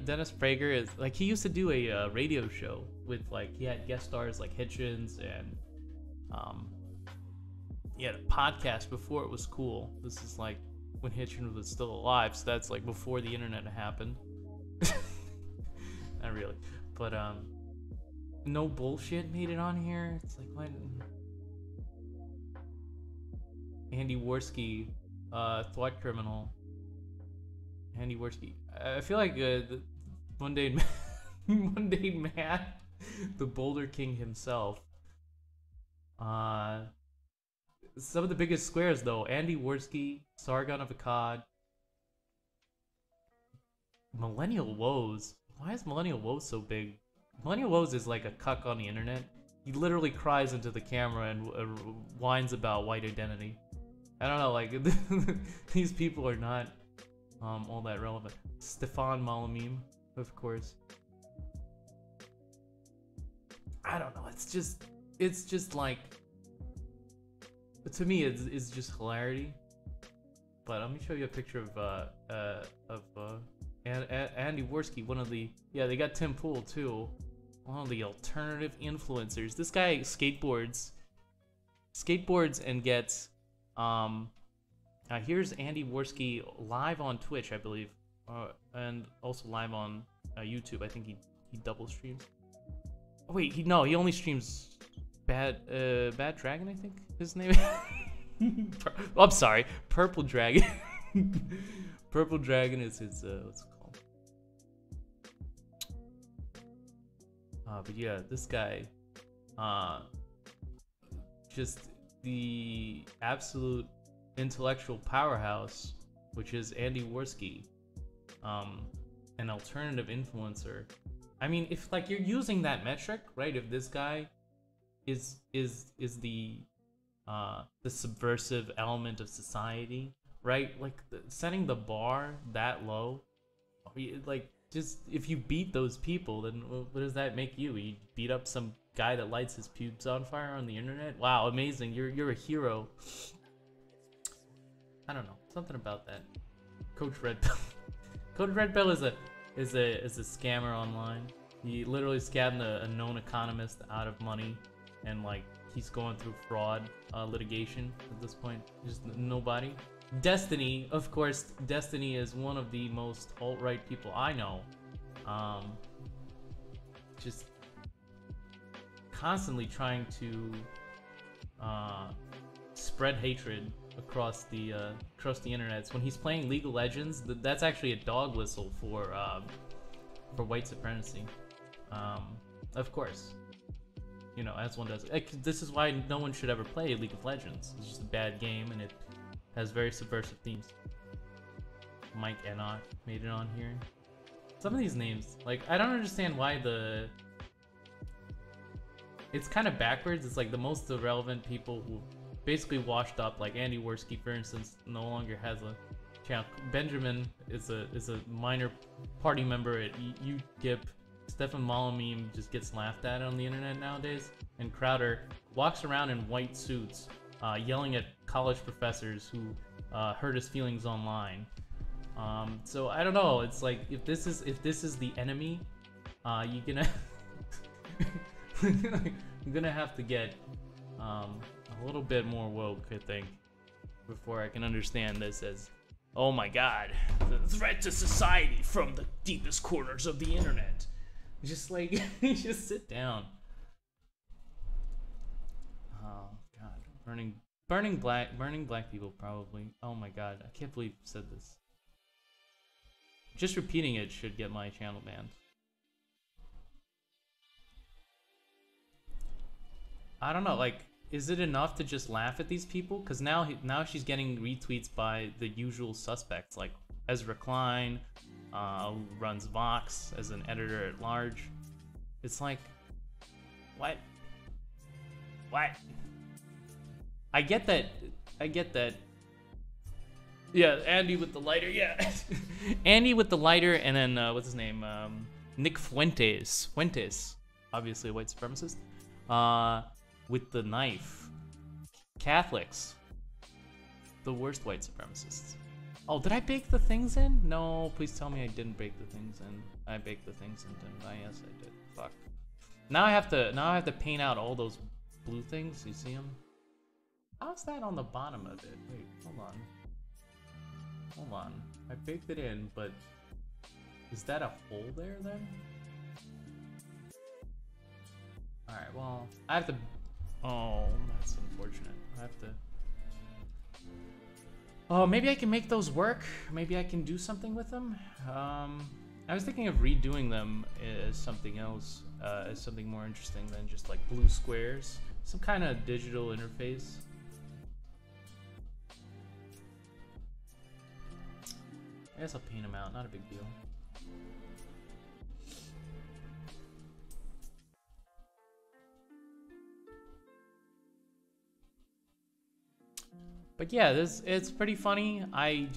Dennis Prager is like, he used to do a radio show with like, he had guest stars like Hitchens, and he had a podcast before it was cool. This is like when Hitchens was still alive, so that's like before the internet happened. Not really, but No Bullshit made it on here. It's like, Andy Worski, thought criminal. Andy Worski. I feel like the mundane, mundane man, the Boulder King himself. Some of the biggest squares though: Andy Worski, Sargon of Akkad, Millennial Woes. Why is Millennial Woes so big? Millennial Woes is like a cuck on the internet. He literally cries into the camera and whines about white identity. I don't know, like these people are not all that relevant. Stefan Malamim, of course. I don't know. It's just like, to me, it's just hilarity. But let me show you a picture of Andy Worski, one of the, yeah, they got Tim Pool too, one of the alternative influencers. This guy skateboards and gets here's Andy Worski live on Twitch, I believe, and also live on YouTube. I think he double streams. Oh wait, he only streams Bad Dragon, I think his name. I'm sorry, Purple Dragon. Purple Dragon is his what's it called? But yeah, this guy, just the absolute intellectual powerhouse, which is Andy Worski, an alternative influencer. I mean, if like you're using that metric, right? If this guy is the subversive element of society, right? Like setting the bar that low, like just if you beat those people, then what does that make you? You beat up some guy that lights his pubes on fire on the internet? Wow, amazing! You're a hero. I don't know, something about that. Coach Red Pill. Coach Red Pill is a scammer online. He literally scammed a known economist out of money, and like he's going through fraud litigation at this point. Just nobody. Destiny, of course. Destiny is one of the most alt-right people I know. Just constantly trying to spread hatred across the internet. When he's playing League of Legends, that's actually a dog whistle for white supremacy. Of course, you know, as one does. This is why no one should ever play League of Legends. It's just a bad game, and it has very subversive themes. Mike Enoch made it on here. Some of these names, like, I don't understand why it's kind of backwards. It's like the most irrelevant people who basically washed up, like Andy Worski, for instance, no longer has a channel. Benjamin is a minor party member at UGIP. Stefan Malamim just gets laughed at on the internet nowadays. And Crowder walks around in white suits, yelling at college professors who hurt his feelings online. So I don't know. It's like if this is the enemy, you're gonna have to get a little bit more woke, I think, before I can understand this as, oh my god, the threat to society from the deepest corners of the internet. Just like, just sit down. Oh god, burning black people probably. Oh my god, I can't believe you said this. Just repeating it should get my channel banned. I don't know, like, is it enough to just laugh at these people? Because now she's getting retweets by the usual suspects, like Ezra Klein, who runs Vox as an editor at large. It's like, what? I get that. Yeah, Andy with the lighter, yeah. Andy with the lighter, and then, what's his name? Nick Fuentes, obviously a white supremacist, with the knife. Catholics, the worst white supremacists. Oh, did I bake the things in? No, please tell me I didn't bake the things in. I baked the things in, didn't I? Yes, I did. Fuck. Now I have to paint out all those blue things. You see them? How's that on the bottom of it? Wait, hold on. I baked it in, but is that a hole there then? Alright, well, I have to... Oh, that's unfortunate. I have to Oh, maybe I can make those work. Maybe I can do something with them. I was thinking of redoing them as something else, as something more interesting than just like blue squares. Some kind of digital interface. I guess I'll paint them out, not a big deal. But yeah, it's pretty funny. I'm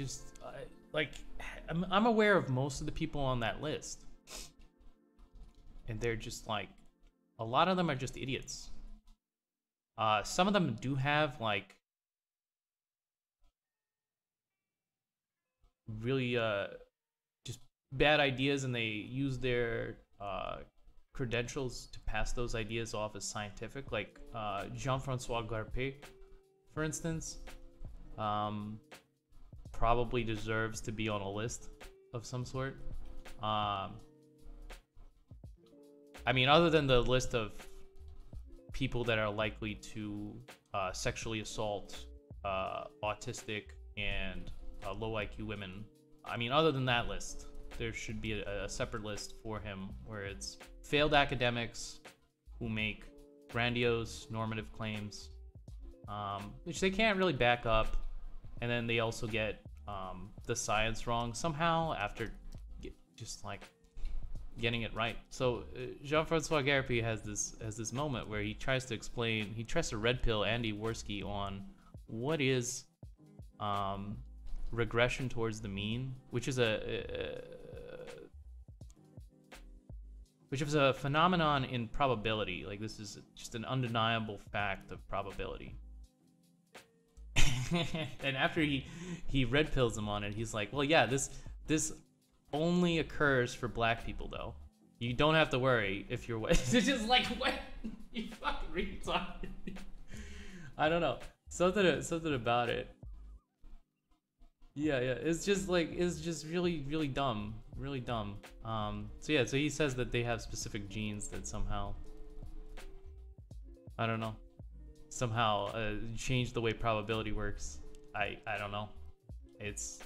aware of most of the people on that list. And they're just like, a lot of them are just idiots. Some of them do have like really just bad ideas, and they use their credentials to pass those ideas off as scientific, like Jean-Francois Garpé, for instance. Probably deserves to be on a list of some sort. I mean, other than the list of people that are likely to sexually assault autistic and low IQ women, I mean, other than that list, there should be a separate list for him where it's failed academics who make grandiose normative claims, which they can't really back up. And then they also get the science wrong somehow after just like getting it right. So Jean-Francois Garpé has this moment where he tries to red pill Andy Worski on what is regression towards the mean, which is a phenomenon in probability. Like, this is just an undeniable fact of probability. And after he red pills him on it, he's like, well, yeah, this only occurs for black people, though. You don't have to worry if you're white. It's just like, what? You fucking retarded. I don't know. Something about it. Yeah. It's just really, really dumb. Really dumb. So he says that they have specific genes that somehow, I don't know, somehow change the way probability works. I don't know. It's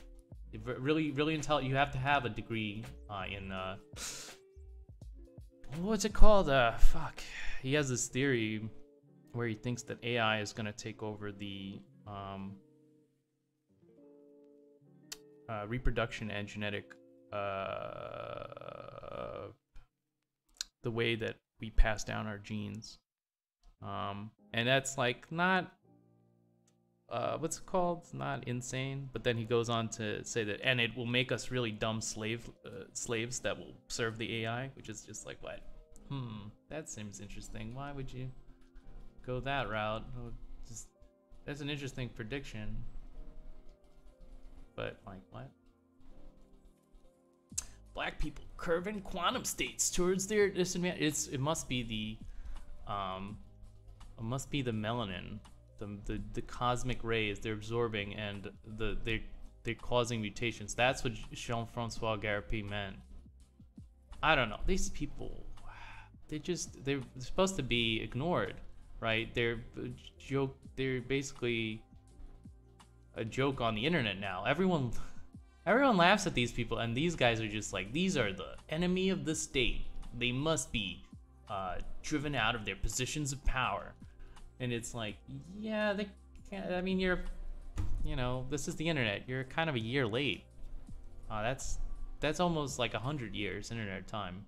really, really intelligent. You have to have a degree in what's it called? Fuck. He has this theory where he thinks that AI is gonna take over the reproduction and genetic the way that we pass down our genes. And that's like not what's it called? It's not insane, but then he goes on to say that, and it will make us really dumb slaves that will serve the AI, which is just like, what? That seems interesting. Why would you go that route? That's an interesting prediction, but like, what? Black people curving quantum states towards their disadvantage. It must be the melanin, the cosmic rays they're absorbing, and they're causing mutations. That's what Jean-Francois Garpé meant. I don't know. These people, they're supposed to be ignored, right? They're basically a joke on the internet now. Everyone laughs at these people, and these guys are just like, these are the enemy of the state. They must be driven out of their positions of power. And it's like, yeah, they can't. I mean, this is the internet. You're kind of a year late. That's almost like 100 years internet time.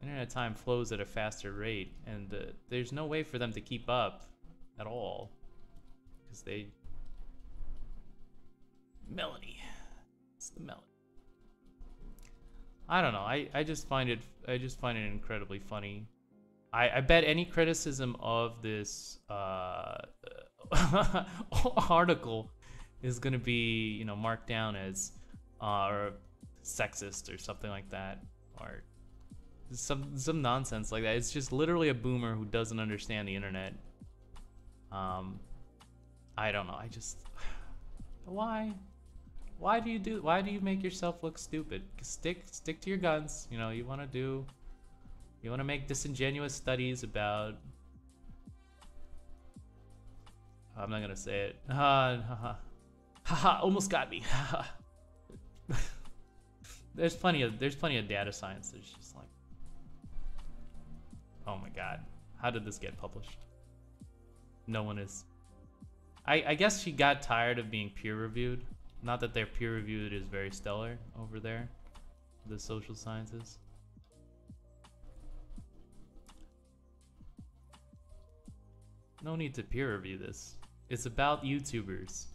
Internet time flows at a faster rate, and there's no way for them to keep up at all, because Melanie. It's the Melanie. I don't know. I just find it incredibly funny. I bet any criticism of this article is gonna be, marked down as or sexist or something like that, or some nonsense like that. It's just literally a boomer who doesn't understand the internet. I don't know. Why do you make yourself look stupid? Stick to your guns. You want to make disingenuous studies about, I'm not gonna say it. Haha, almost got me. There's plenty of data science that's just like, oh my god, how did this get published? No one is. I guess she got tired of being peer reviewed. Not that their peer reviewed is very stellar over there, the social sciences. No need to peer review this. It's about YouTubers.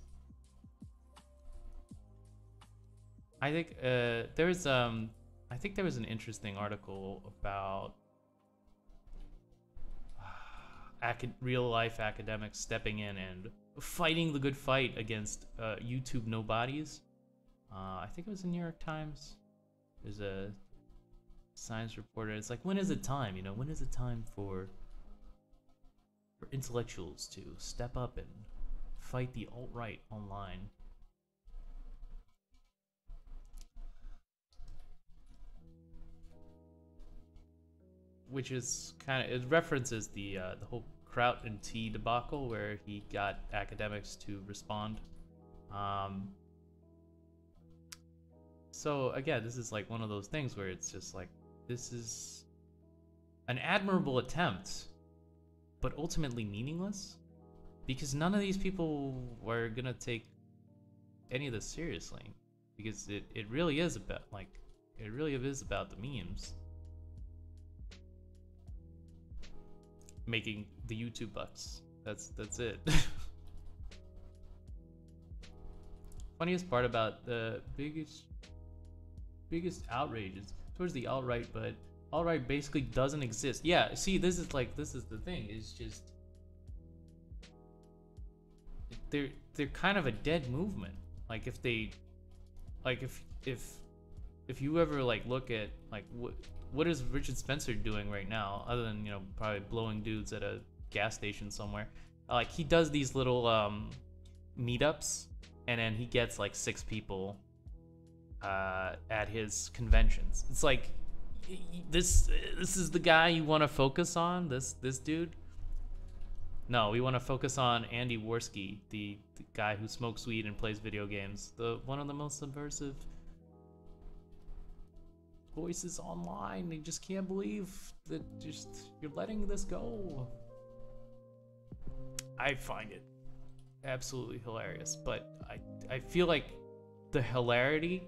I think there was an interesting article about real life academics stepping in and fighting the good fight against YouTube nobodies. I think it was in New York Times. There's a science reporter. It's like, when is it time? You know, when is it time for intellectuals to step up and fight the alt-right online? Which is kind of, it references the whole Kraut and Tea debacle where he got academics to respond. So again, this is like one of those things where it's just like, this is an admirable attempt, but ultimately meaningless, because none of these people were gonna take any of this seriously, because it really is about the memes. Making the YouTube bucks. That's it. Funniest part about the biggest outrage is towards the alt-right, but alt-right basically doesn't exist. Yeah, see, this is the thing. It's just they're kind of a dead movement. Like if you ever like look at like what is Richard Spencer doing right now, other than, you know, probably blowing dudes at a gas station somewhere. Like he does these little meetups, and then he gets like 6 people at his conventions. It's like, this is the guy you want to focus on, this dude? No, we want to focus on Andy Worski, the guy who smokes weed and plays video games, one of the most subversive voices online. They just can't believe that you're letting this go. I find it absolutely hilarious, but I feel like the hilarity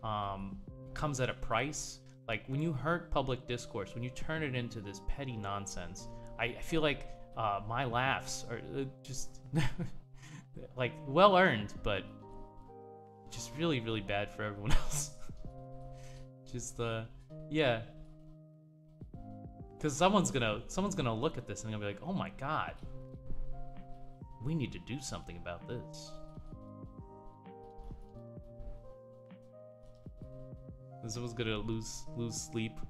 comes at a price. Like when you hurt public discourse, when you turn it into this petty nonsense, I feel like my laughs are just like well earned, but just really, really bad for everyone else. Just yeah, because someone's gonna look at this and they're gonna be like, oh my god, we need to do something about this. And someone's gonna lose sleep.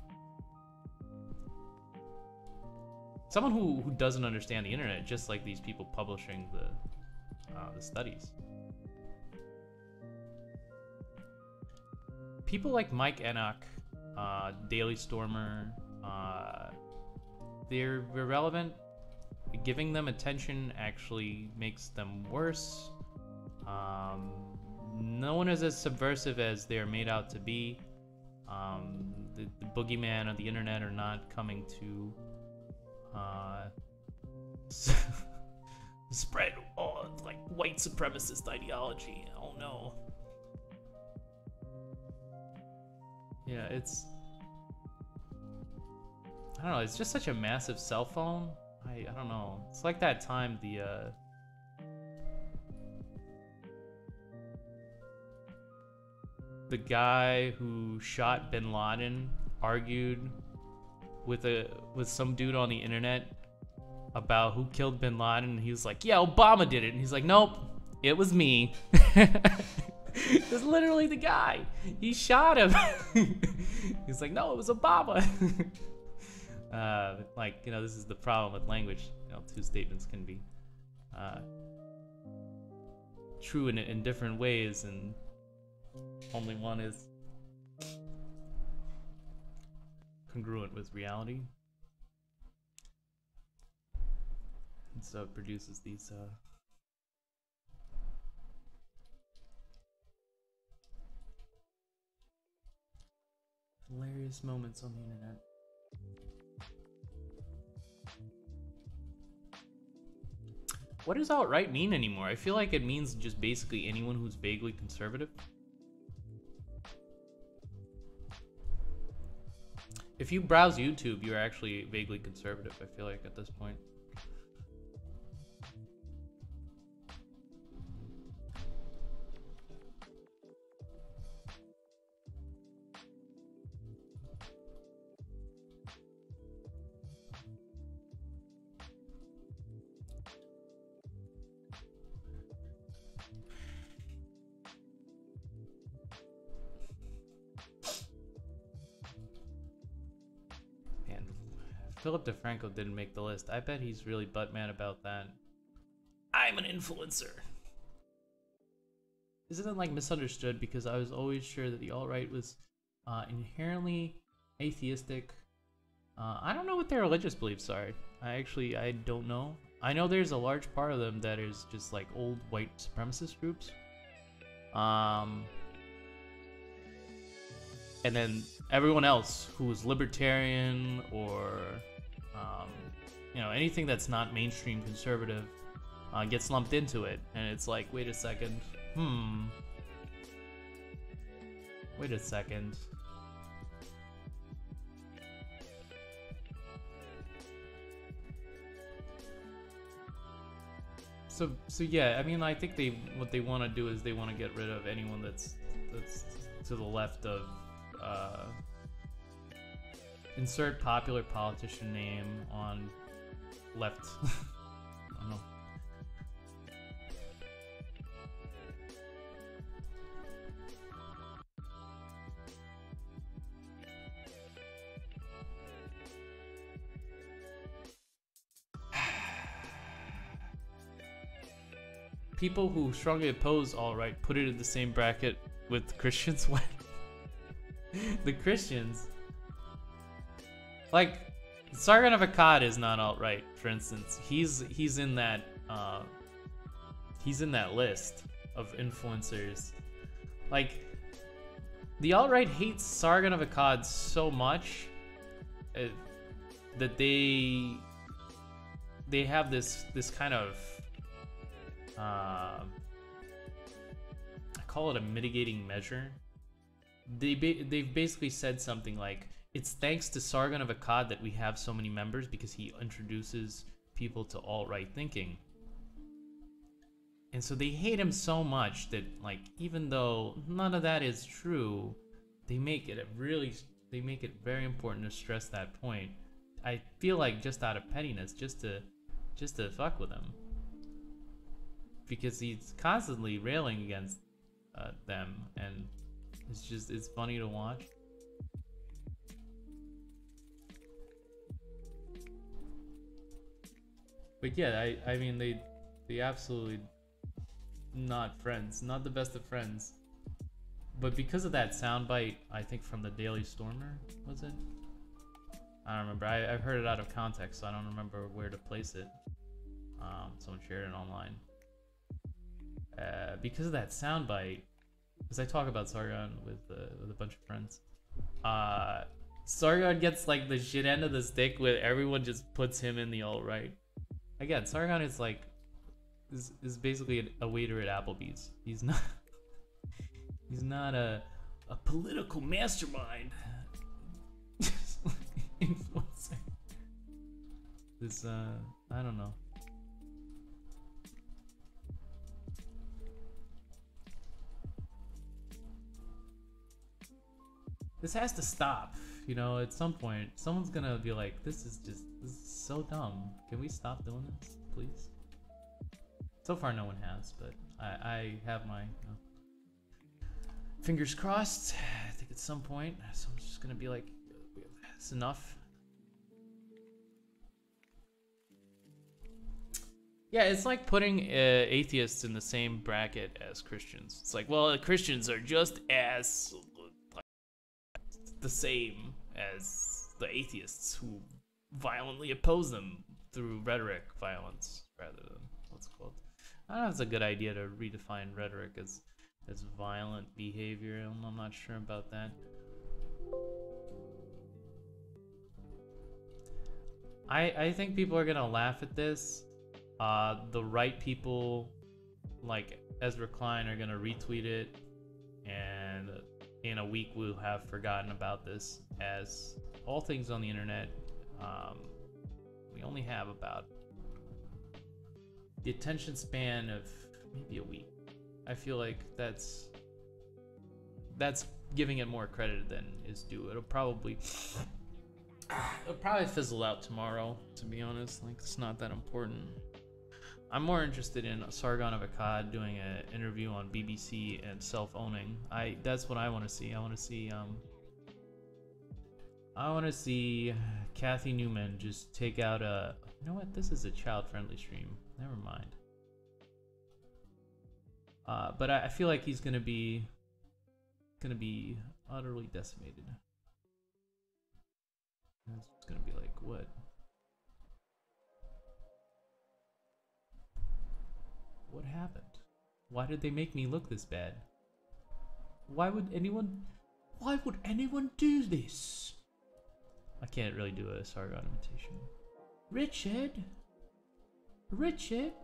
Someone who doesn't understand the internet, just like these people publishing the studies. People like Mike Enoch, Daily Stormer, they're irrelevant. Giving them attention actually makes them worse. No one is as subversive as they're made out to be. The boogeyman of the internet are not coming to spread like white supremacist ideology. Oh no. Yeah, I don't know, it's just such a massive cell phone. I don't know. It's like that time the guy who shot bin Laden argued with some dude on the internet about who killed bin Laden, and he was like, yeah, Obama did it, and he's like, nope, it was me. It was literally the guy. He shot him. He's like, no, it was Obama. Like, you know, this is the problem with language. You know, 2 statements can be true in different ways, and only one is congruent with reality. And so it produces these Various moments on the internet. What does alt-right mean anymore? I feel like it means just basically anyone who's vaguely conservative. If you browse YouTube, you're actually vaguely conservative, I feel like, at this point. Philip DeFranco didn't make the list. I bet he's really butt mad about that. I'm an influencer. Isn't it like misunderstood? Because I was always sure that the alt-right was inherently atheistic. I don't know what their religious beliefs are. I don't know. I know there's a large part of them that is just like old white supremacist groups. And then everyone else who is libertarian or, you know, anything that's not mainstream conservative gets lumped into it. And it's like, wait a second. Wait a second. So yeah, I mean, I think what they want to do is they want to get rid of anyone that's to the left of insert popular politician name on left. I don't know. People who strongly oppose alt-right put it in the same bracket with Christians. What? The Christians, like Sargon of Akkad is not alt-right, for instance. He's in that list of influencers. Like, the alt-right hates Sargon of Akkad so much that they have this kind of I call it a mitigating measure. They've basically said something like, it's thanks to Sargon of Akkad that we have so many members because he introduces people to alt-right thinking. And so they hate him so much that, like, even though none of that is true, they make it very important to stress that point. I feel like just out of pettiness, just to fuck with him. Because he's constantly railing against them, and it's funny to watch. But yeah, I mean, they absolutely not friends, not the best of friends. But because of that soundbite, I think from the Daily Stormer, was it? I don't remember. I've heard it out of context, so I don't remember where to place it. Someone shared it online. Because of that soundbite, because I talk about Sargon with a bunch of friends, Sargon gets like the shit end of the stick with everyone just puts him in the alt-right. Again, Sargon is like is basically a waiter at Applebee's. He's not a political mastermind. Influencer. This I don't know. This has to stop, you know, at some point. Someone's gonna be like, this is so dumb. Can we stop doing this, please? So far, no one has, but I have my, you know, fingers crossed. I think at some point, someone's just gonna be like, it's enough. Yeah, it's like putting atheists in the same bracket as Christians. It's like, well, Christians are just as the same as the atheists who violently oppose them through rhetoric violence rather than what's called. I don't know if it's a good idea to redefine rhetoric as violent behavior. I'm not sure about that. I think people are gonna laugh at this. The right people, like Ezra Klein, are gonna retweet it, and in a week we'll have forgotten about this. As all things on the internet, we only have about the attention span of maybe a week. I feel like that's giving it more credit than is due. It'll probably fizzle out tomorrow, to be honest. Like, it's not that important. I'm more interested in Sargon of Akkad doing an interview on BBC and self-owning. That's what I want to see. I want to see Kathy Newman just take out a. You know what? This is a child-friendly stream. Never mind. But I feel like he's gonna be utterly decimated. It's gonna be like, what? What happened? Why did they make me look this bad? Why would anyone do this? I can't really do a Sargon imitation. Richard,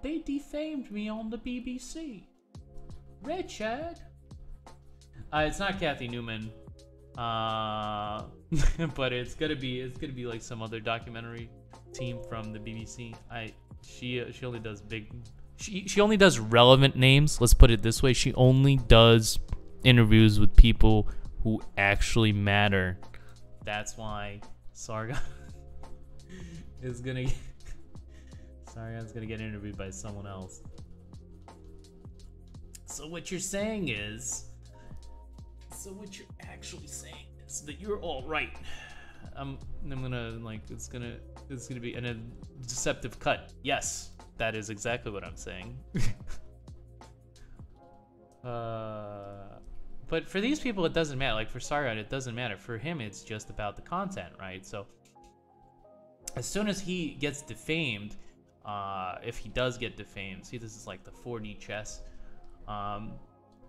they defamed me on the BBC. Richard. It's not Kathy Newman. But it's gonna be like some other documentary team from the BBC. She only does she only does relevant names. Let's put it this way: she only does interviews with people who actually matter. That's why Sargon is gonna Sargon's gonna get interviewed by someone else. So what you're saying is. So what you're actually saying is that you're all right. I'm gonna like it's gonna be a deceptive cut. Yes, that is exactly what I'm saying. But for these people, it doesn't matter. Like for Sargon, it doesn't matter. For him, it's just about the content, right? So as soon as he gets defamed, if he does get defamed, see, this is like the 4D chess.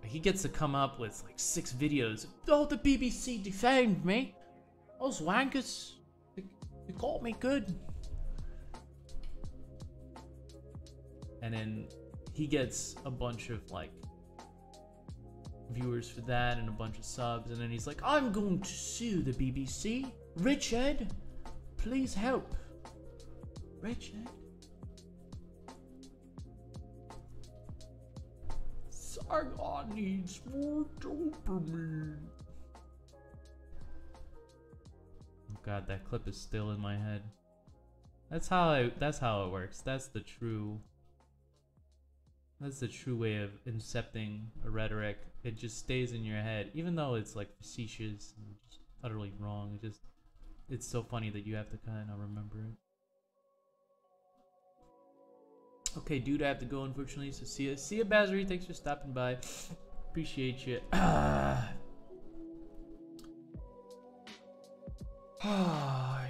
He gets to come up with like 6 videos. Oh, the BBC defamed me. Those wankers, they caught me good. And then he gets a bunch of like viewers for that and a bunch of subs. And then he's like, I'm going to sue the BBC. Richard, please help. Richard. Sargon needs more dopamine. Oh god, that clip is still in my head. That's how it works. That's the true way of incepting a rhetoric. It just stays in your head, even though it's like facetious and just utterly wrong. It's so funny that you have to kind of remember it. Okay, dude, I have to go, unfortunately, so see ya, Bazary. Thanks for stopping by. Appreciate you. You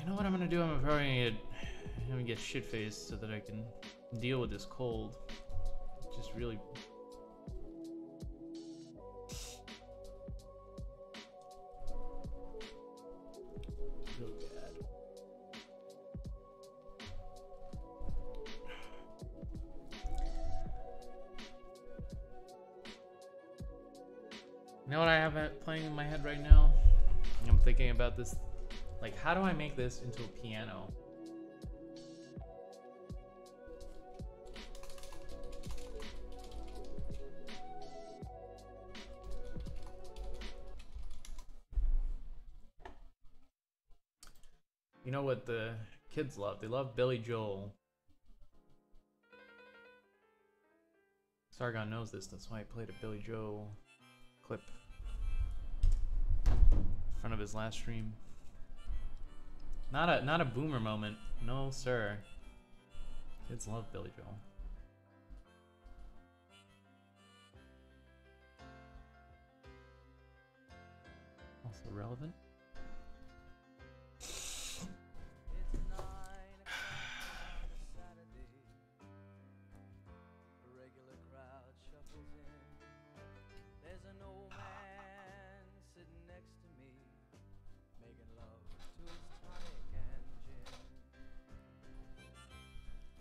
know what I'm gonna do? I'm probably gonna get shit-faced so that I can deal with this cold. Just really... real bad. You know what I have playing in my head right now? I'm thinking about this. Like, how do I make this into a piano? You know what the kids love? They love Billy Joel. Sargon knows this, that's why I played a Billy Joel clip in front of his last stream. Not a boomer moment. No, sir. Kids love Billy Joel. Also relevant.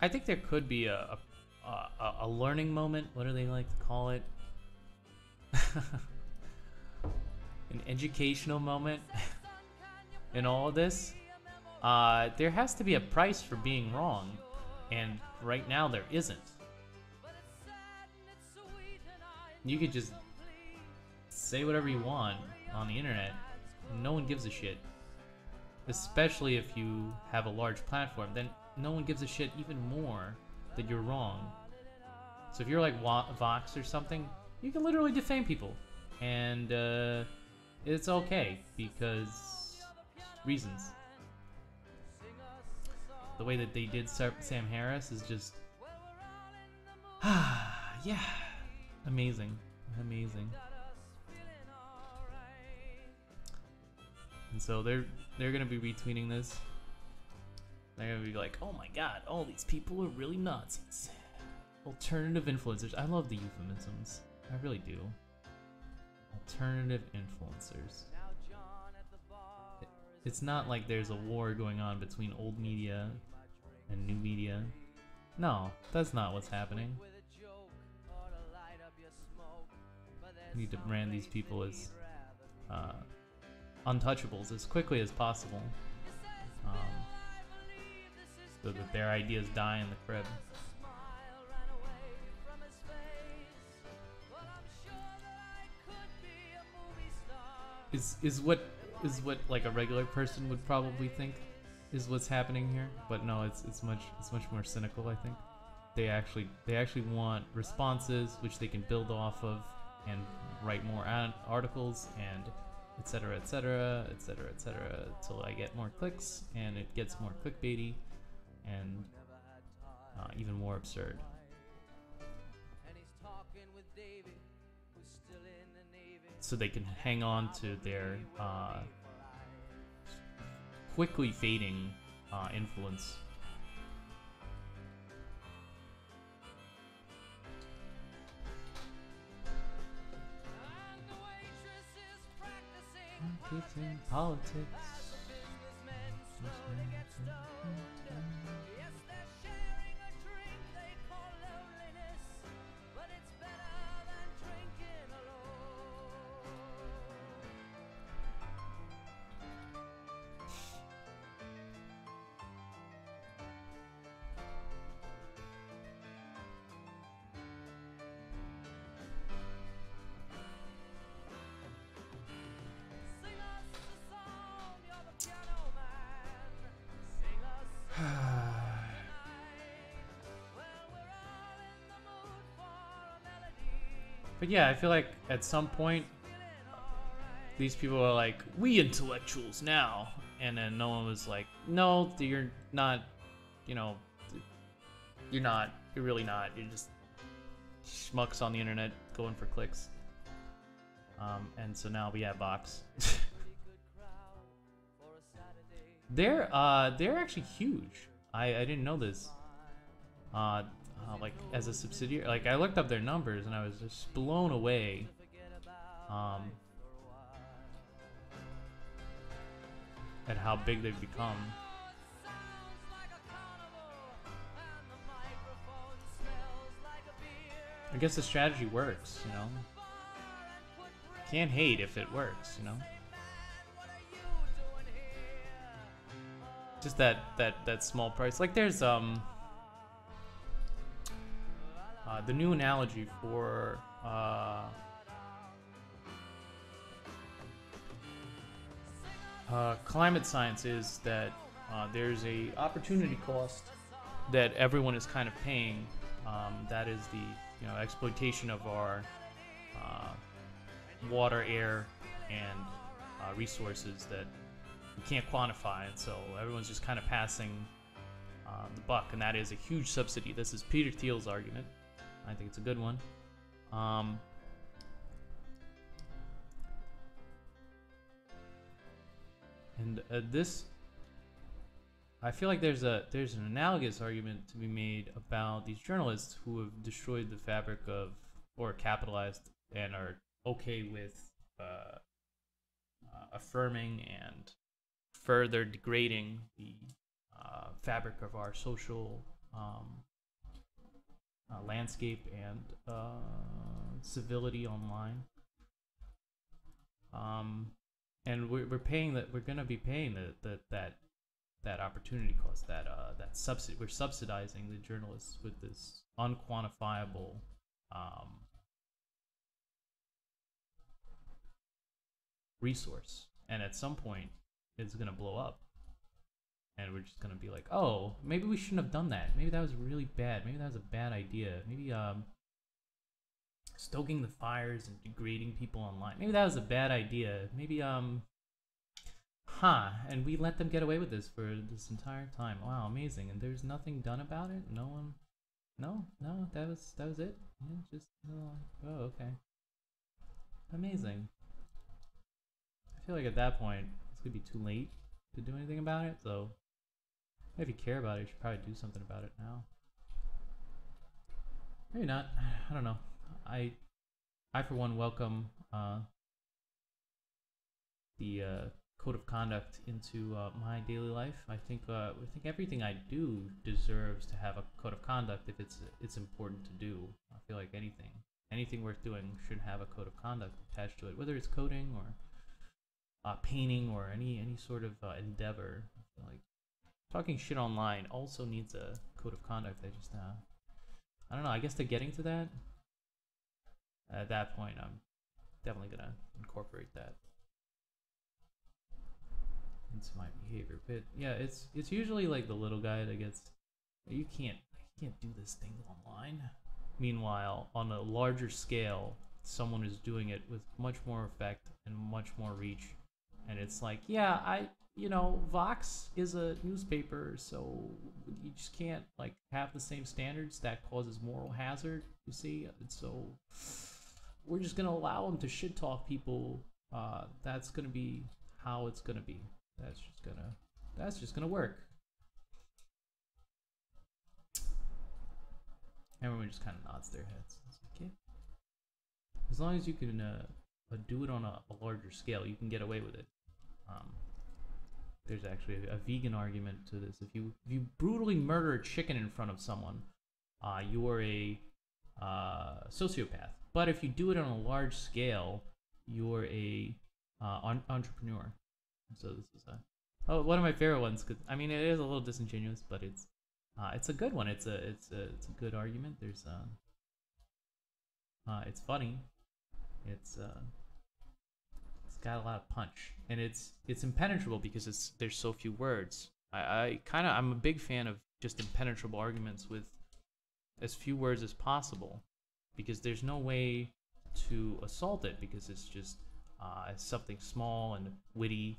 I think there could be a learning moment. What do they like to call it? An educational moment in all of this. There has to be a price for being wrong, and right now there isn't. You could just say whatever you want on the internet. No one gives a shit. Especially if you have a large platform, then no one gives a shit even more that you're wrong. So if you're like Vox or something, you can literally defame people. And it's okay because reasons. The way that they did Sam Harris is just yeah, amazing. And so they're gonna be retweeting this. They're gonna be like, oh my god, all these people are really Nazis. Alternative influencers. I love the euphemisms. I really do. Alternative influencers. It's not like there's a war going on between old media and new media. No, that's not what's happening. We need to brand these people as untouchables as quickly as possible, so that their ideas die in the crib. Is what like a regular person would probably think is what's happening here, but no, it's much more cynical. I think they actually want responses which they can build off of and write more articles and etc till I get more clicks, and it gets more clickbaity and even more absurd. So they can hang on to their quickly fading influence. Marketing, politics. But yeah, I feel like at some point these people are like, we intellectuals now, and then no one was like, no, you're not, you're really not, you're just schmucks on the internet going for clicks. And so now we have Vox. They're actually huge. I didn't know this. Like as a subsidiary, like I looked up their numbers and I was just blown away. At how big they've become. I guess the strategy works, Can't hate if it works, Just that small price. Like there's the new analogy for climate science is that there's a opportunity cost that everyone is kind of paying. That is the exploitation of our water, air, and resources that we can't quantify, and so everyone's just kind of passing the buck, and that is a huge subsidy. This is Peter Thiel's argument. I think it's a good one. And this, I feel like there's an analogous argument to be made about these journalists who have destroyed the fabric of, or capitalized and are okay with affirming and further degrading the fabric of our social landscape and civility online. And we're paying that. We're gonna be paying that opportunity cost. That subsidy. We're subsidizing the journalists with this unquantifiable resource, and at some point, it's gonna blow up. And we're just gonna be like, oh, maybe we shouldn't have done that. Maybe that was really bad. Maybe that was a bad idea. Maybe stoking the fires and degrading people online. Maybe that was a bad idea. Maybe and we let them get away with this for this entire time. Wow, amazing. And there's nothing done about it. No one. No, that was it. Yeah, just oh, okay. Amazing. I feel like at that point it's gonna be too late to do anything about it. So if you care about it, you should probably do something about it now. Maybe not. I don't know. I for one welcome the code of conduct into my daily life. I think everything I do deserves to have a code of conduct if it's important to do. I feel like anything worth doing should have a code of conduct attached to it, whether it's coding or painting or any sort of endeavor. I feel like talking shit online also needs a code of conduct. I don't know. I guess they're getting to that. At that point, I'm definitely gonna incorporate that into my behavior. But yeah, it's usually like the little guy that gets, you can't do this thing online. Meanwhile, on a larger scale, someone is doing it with much more effect and much more reach, and it's like, yeah, Vox is a newspaper, so you just can't like have the same standards. That causes moral hazard, you see. And so we're just gonna allow them to shit talk people. That's gonna be how it's gonna be. That's just gonna work. Everyone just kind of nods their heads. It's like, yeah. As long as you can do it on a larger scale, you can get away with it. There's actually a vegan argument to this. If you brutally murder a chicken in front of someone, you are a sociopath. But if you do it on a large scale, you're a entrepreneur. So this is one of my favorite ones. Cause I mean, it is a little disingenuous, but it's a good one. It's a good argument. There's it's funny. It's got a lot of punch, and it's impenetrable because there's so few words. I'm a big fan of just impenetrable arguments with as few words as possible, because there's no way to assault it, because it's just it's something small and witty,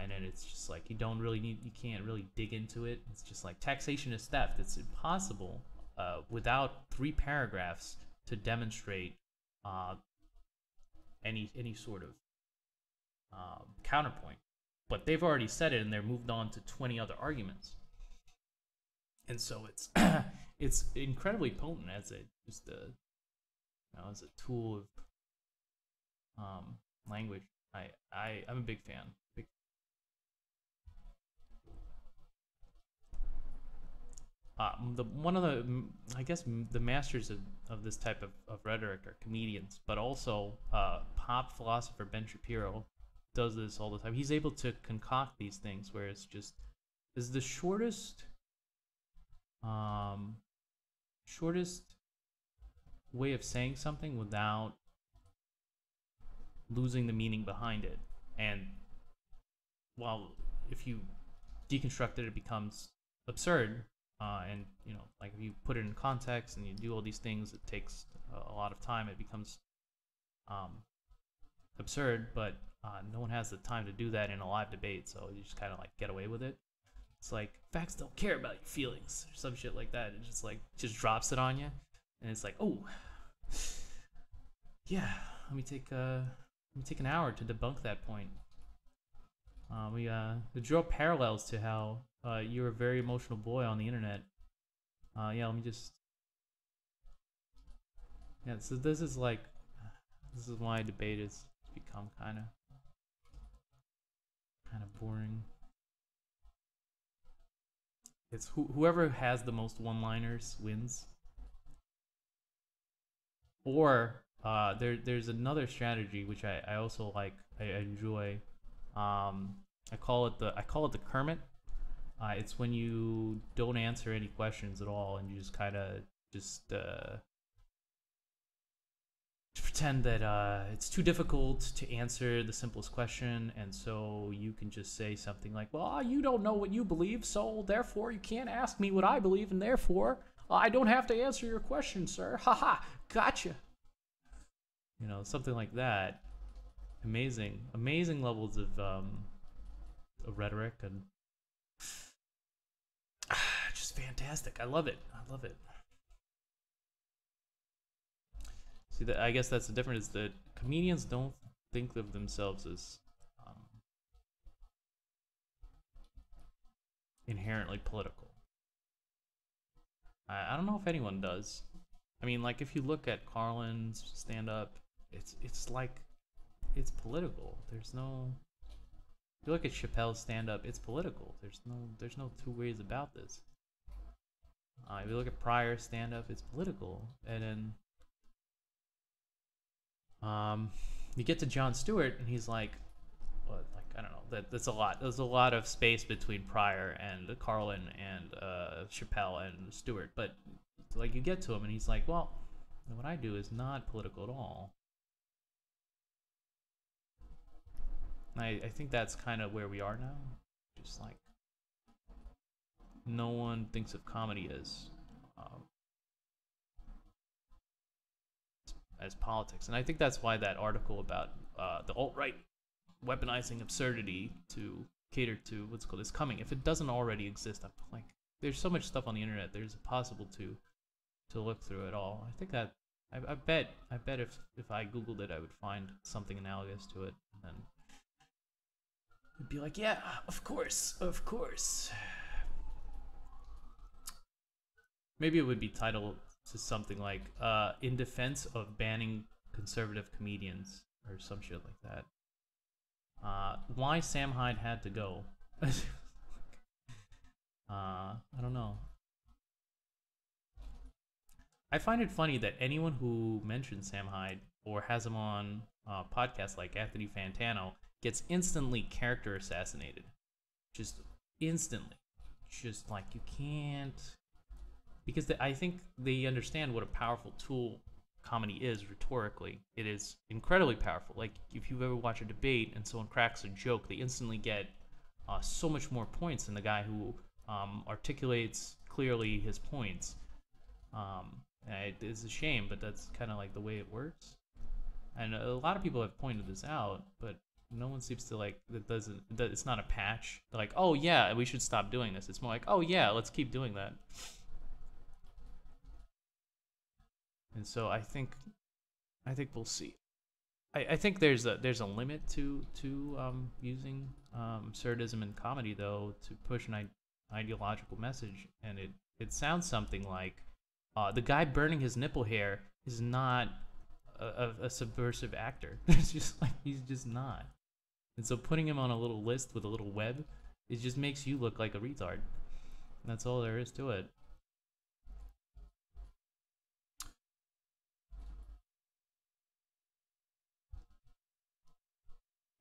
and then it's just like you can't really dig into it. It's just like taxation is theft. It's impossible without 3 paragraphs to demonstrate any sort of counterpoint. But they've already said it, and they're moved on to 20 other arguments, and so it's it's incredibly potent as a tool of language. I'm a big fan. One of the, I guess, the masters of this type of rhetoric are comedians, but also pop philosopher Ben Shapiro does this all the time. He's able to concoct these things where it's just is the shortest way of saying something without losing the meaning behind it. And while if you deconstruct it, it becomes absurd. And like if you put it in context and you do all these things, it takes a lot of time. It becomes absurd, but no one has the time to do that in a live debate, so you just kind of like get away with it. It's like facts don't care about your feelings or some shit like that. It just drops it on you, and it's like, oh, yeah, let me take an hour to debunk that point. We draw parallels to how you're a very emotional boy on the internet. Yeah, let me just. Yeah, so this is why debate has become kind of boring. It's whoever has the most one-liners wins. Or there's another strategy which I also like. I enjoy. I call it the Kermit. It's when you don't answer any questions at all and you just kind of just pretend that it's too difficult to answer the simplest question, and so you can just say something like, well, you don't know what you believe, so therefore you can't ask me what I believe, and therefore I don't have to answer your question, sir. Haha, gotcha. You know, something like that. Amazing levels of rhetoric, and just fantastic. I love it. See, that I guess that's the difference, is that comedians don't think of themselves as inherently political. I don't know if anyone does. I mean, like, if you look at Carlin's stand-up, it's like, it's political. There's no. If you look at Chappelle's stand-up, it's political. There's no two ways about this. If you look at Pryor's stand-up, it's political, and then you get to Jon Stewart, and he's like, what, like, I don't know. That's a lot. There's a lot of space between Pryor and Carlin and Chappelle and Stewart, but like, you get to him, and he's like, well, what I do is not political at all. I think that's kind of where we are now. Just like, no one thinks of comedy as politics, and I think that's why that article about the alt-right weaponizing absurdity to cater to what's called is coming. If it doesn't already exist, I'm like, there's so much stuff on the internet. There's possible to look through it all. I think that I bet if I googled it, I would find something analogous to it, and then it'd be like, yeah, of course. Maybe it would be titled to something like in defense of banning conservative comedians or some shit like that. Why Sam Hyde had to go. I don't know. I find it funny that anyone who mentions Sam Hyde or has him on podcasts like Anthony Fantano gets instantly character assassinated. Just instantly. Just like, you can't. Because I think they understand what a powerful tool comedy is rhetorically. It is incredibly powerful. Like, if you've ever watched a debate and someone cracks a joke, they instantly get so much more points than the guy who articulates clearly his points. It's a shame, but that's kind of like the way it works. And a lot of people have pointed this out, but no one seems to like that. It's not a patch. They're like, oh yeah, we should stop doing this. It's more like, oh yeah, let's keep doing that. And so I think we'll see. I think there's a limit to using absurdism in comedy, though, to push an ideological message, and it sounds something like the guy burning his nipple hair is not a subversive actor. It's just like, he's just not. And so putting him on a little list with a little web, it just makes you look like a retard. That's all there is to it.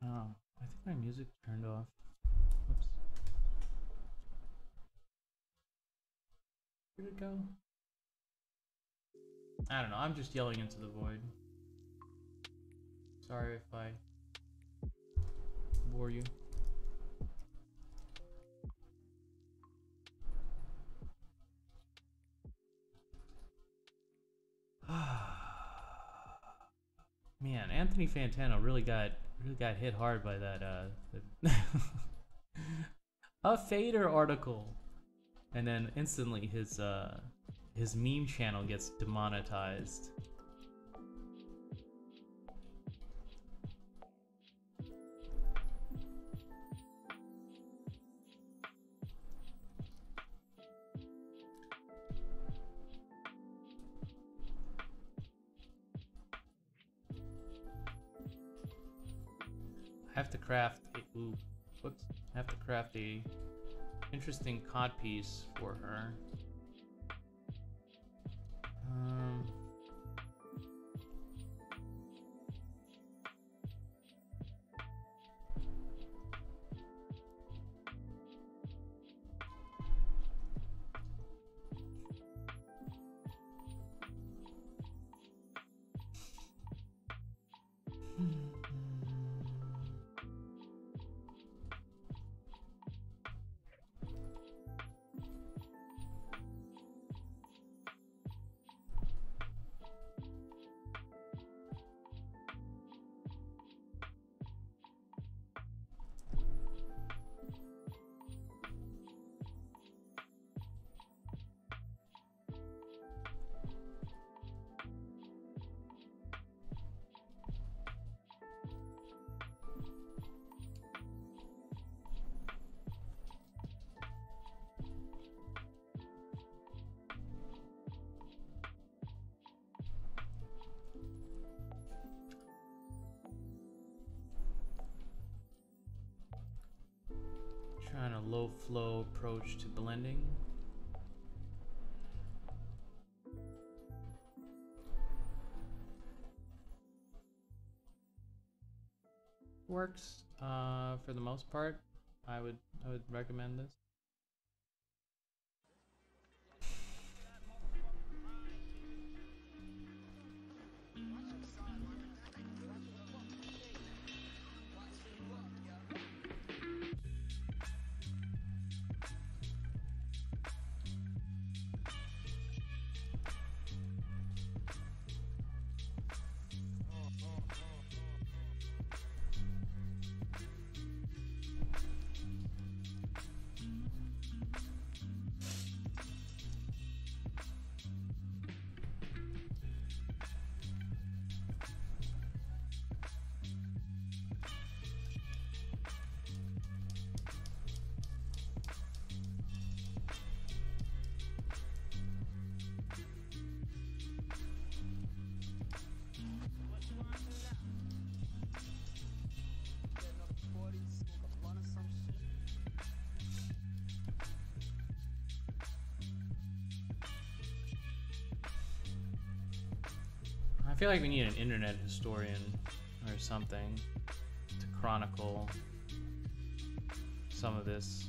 Oh, I think my music turned off. Whoops. Where'd it go? I don't know, I'm just yelling into the void. Sorry if I bore you. Man, Anthony Fantano really got hit hard by that a Fader article, and then instantly his meme channel gets demonetized. I have to craft a interesting cod piece for her. Trying a low flow approach to blending. Works for the most part. I would recommend this. I feel like we need an internet historian or something to chronicle some of this,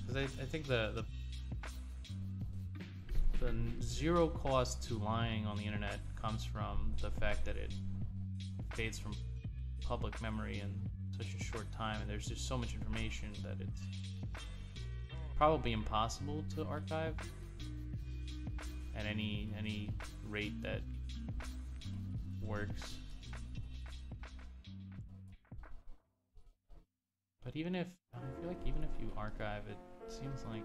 because I think the zero cost to lying on the internet comes from the fact that it fades from public memory in such a short time, and there's just so much information that it's probably impossible to archive at any rate that works. But I feel like even if you archive it, seems like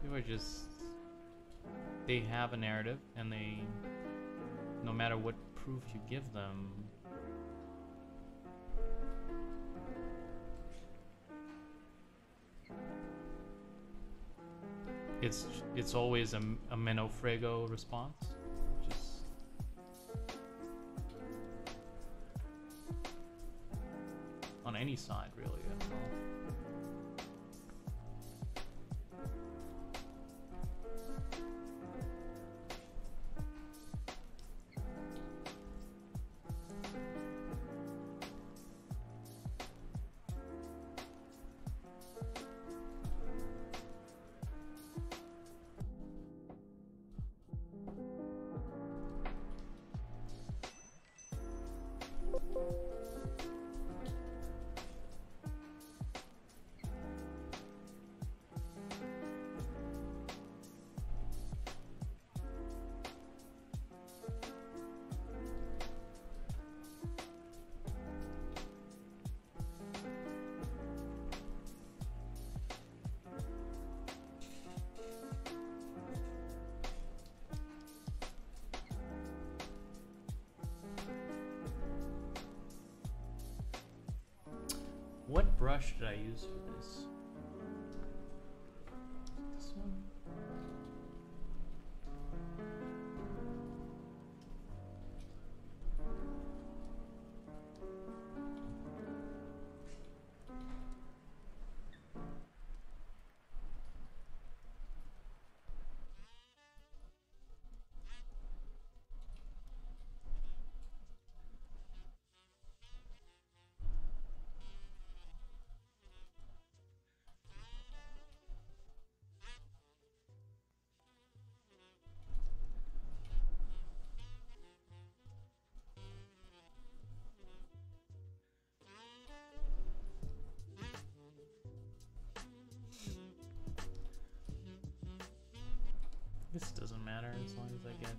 people are just, they have a narrative, and they, no matter what proof you give them, it's always a Menofrego response. Just on any side, really. I don't know. What brush did I use for this? This one? matter as long as I get.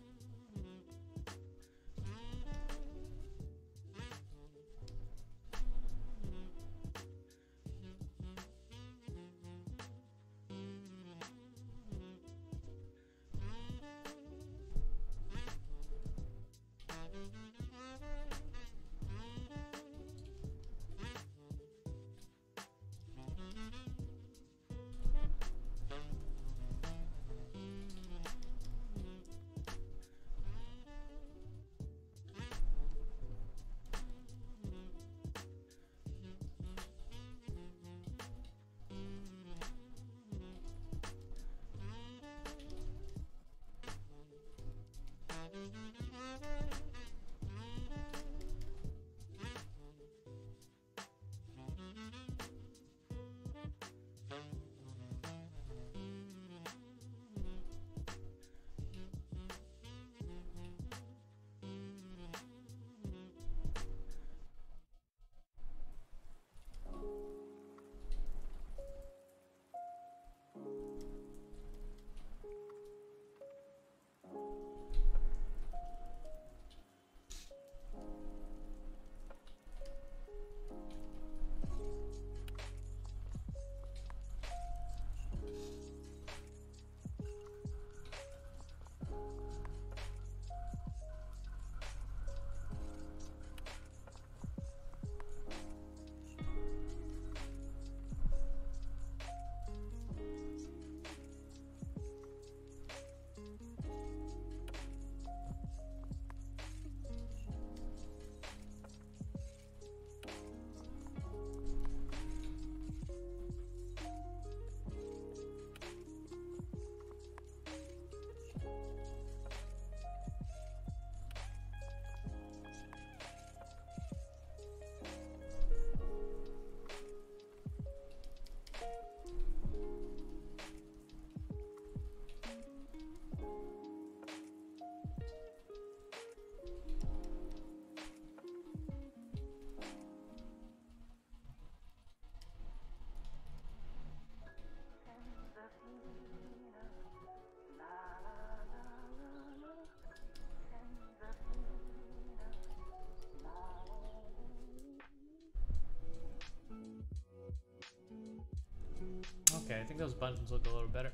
Okay, I think those buttons look a little better.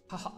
Haha.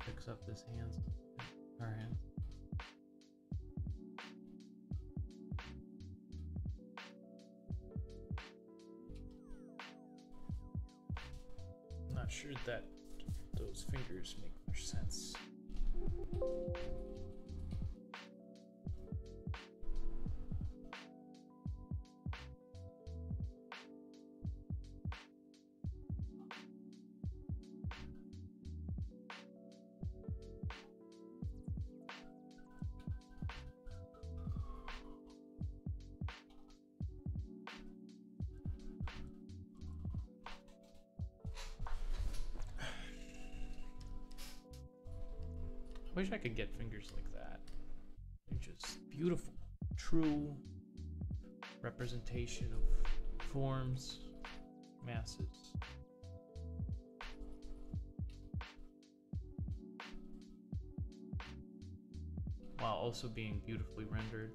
Fix up this hands. Our hands. Not sure that those fingers make much sense. Wish I could get fingers like that. They're just beautiful, true representation of forms, masses. While also being beautifully rendered.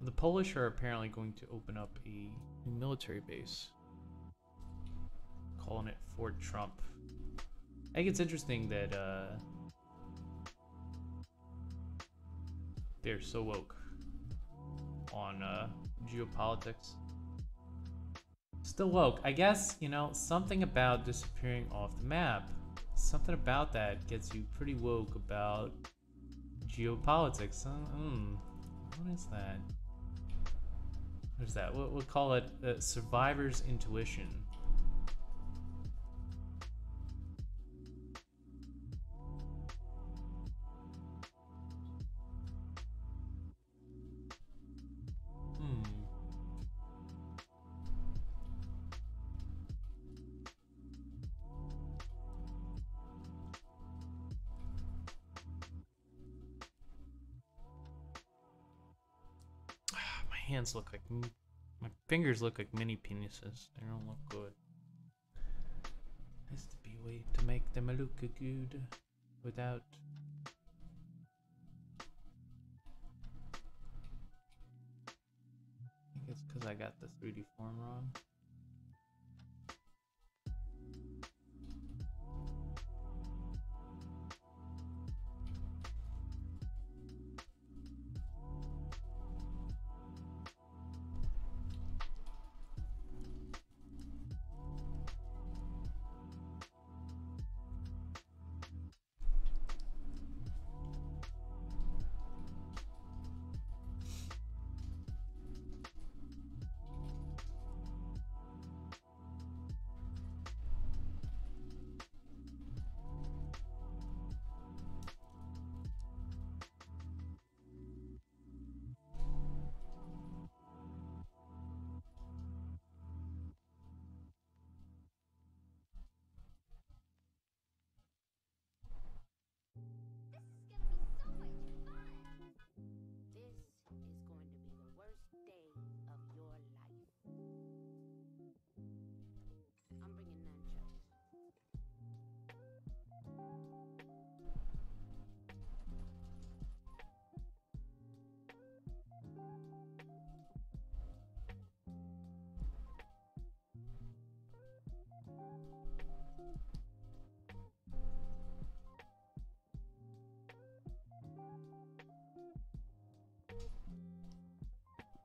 The Polish are apparently going to open up a new military base, calling it Fort Trump. I think it's interesting that they're so woke on geopolitics. Still woke. I guess, you know, something about disappearing off the map. Something about that gets you pretty woke about geopolitics. What is that? What is that? We'll call it survivor's intuition. My hands look like, my fingers look like mini penises. They don't look good. Has to be a way to make them look good without. I think it's because I got the 3D form wrong.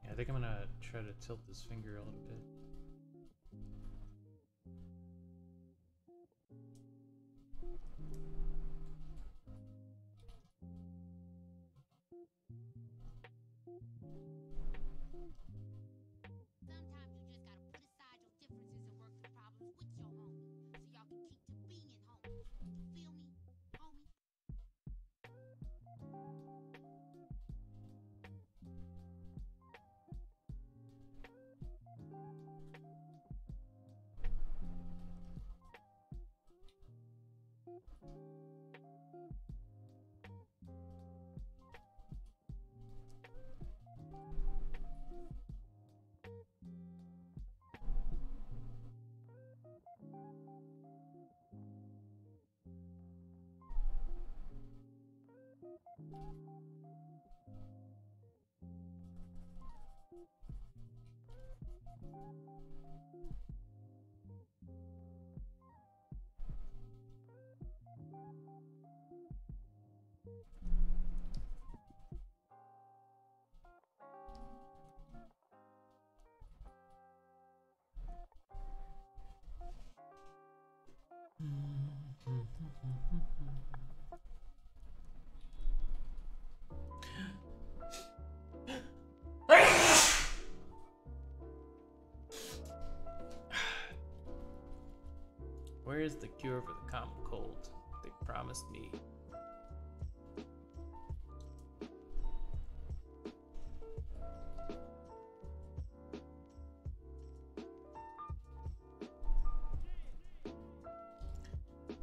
Yeah, I think I'm gonna try to tilt this finger a little bit. cure for the common cold. They promised me.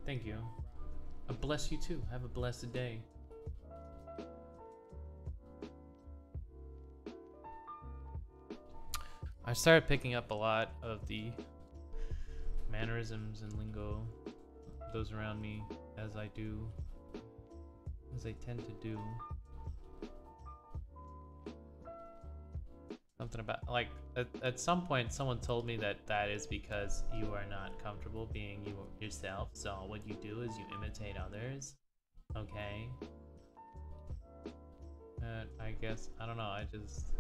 Thank you. I bless you too. Have a blessed day. I started picking up a lot of the mannerisms and lingo of those around me as I tend to do. Something about, like, at some point someone told me that is because you are not comfortable being yourself, so what you do is you imitate others. Okay. I guess, I don't know, I just...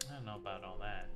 I don't know about all that.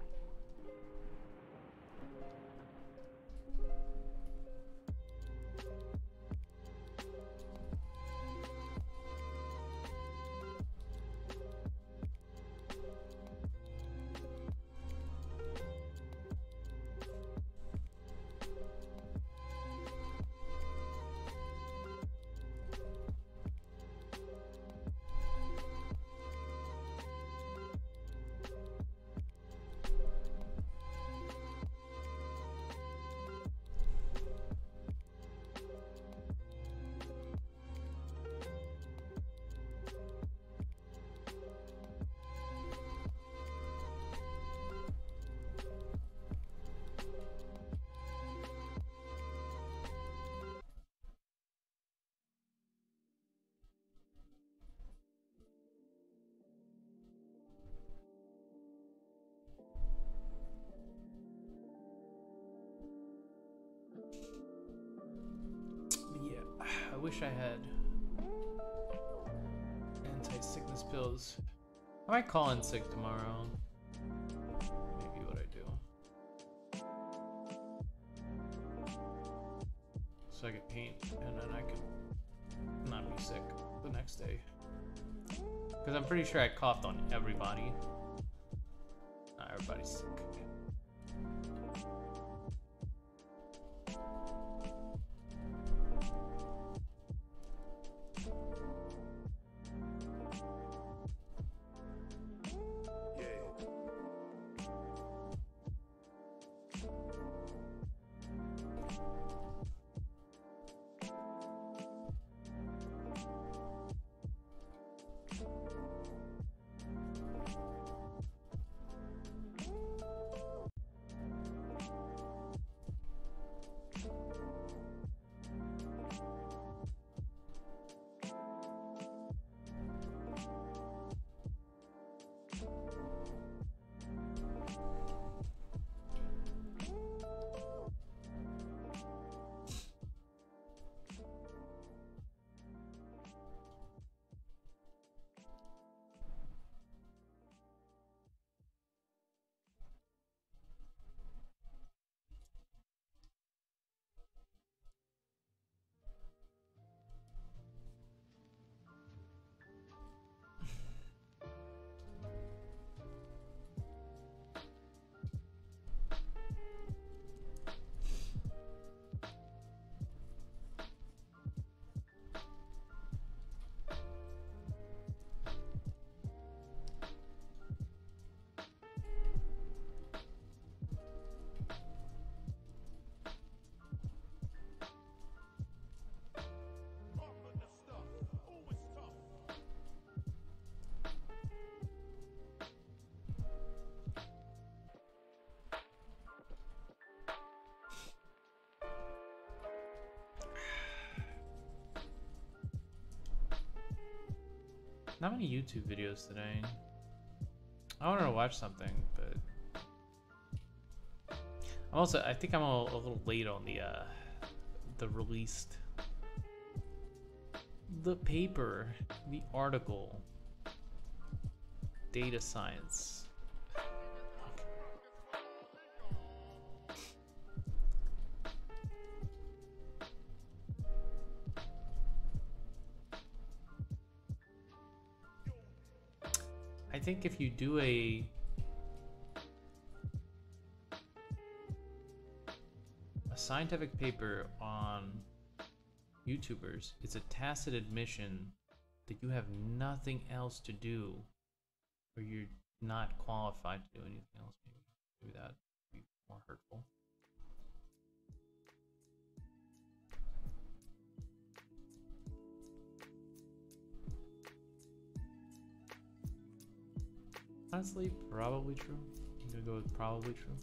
I wish I had anti-sickness pills. I might call in sick tomorrow. Maybe what I do. So I get paint, and then I can not be sick the next day. Because I'm pretty sure I coughed on everybody. Not everybody's sick. Not many YouTube videos today. I wanted to watch something, but I think I'm a little late on the released, the paper, the article, data science. I think if you do a scientific paper on YouTubers, it's a tacit admission that you have nothing else to do, or you're not qualified to do anything else. Maybe that would be more hurtful. Honestly, probably true. I'm gonna go with probably true.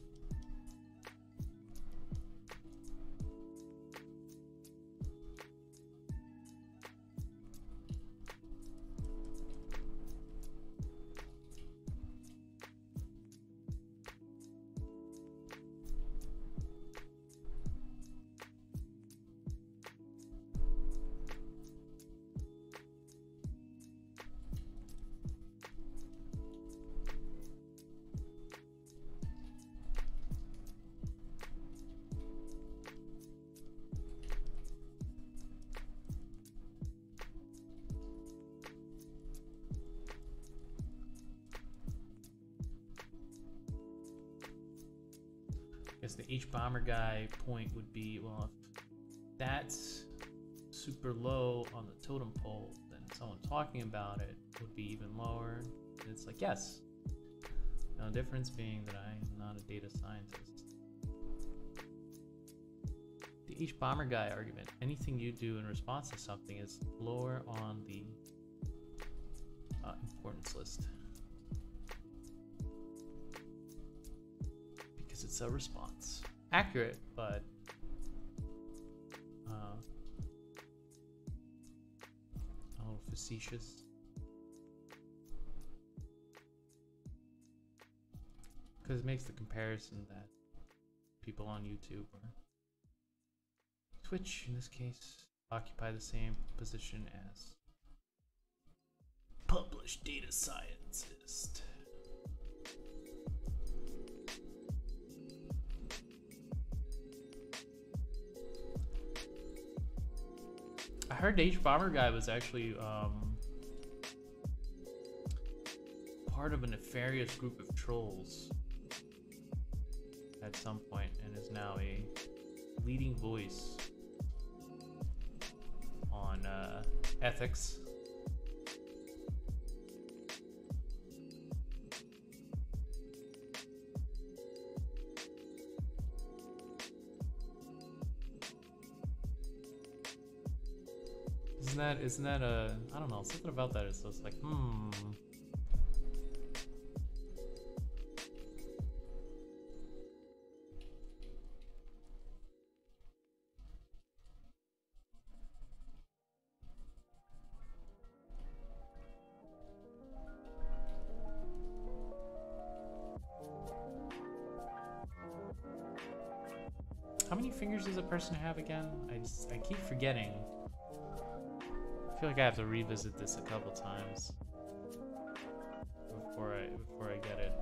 I guess the H-bomber guy point would be, well, if that's super low on the totem pole, then someone talking about it would be even lower. And it's like, yes. No difference being that I am not a data scientist. The H-bomber guy argument, anything you do in response to something is lower on the importance list. It's a response. Accurate, but a little facetious. Because it makes the comparison that people on YouTube or Twitch, in this case, occupy the same position as published data scientist. I heard the H-bomber guy was actually part of a nefarious group of trolls at some point and is now a leading voice on ethics. Isn't that I don't know, something about that is just like, How many fingers does a person have again? I keep forgetting. I feel like I have to revisit this a couple times before I get it.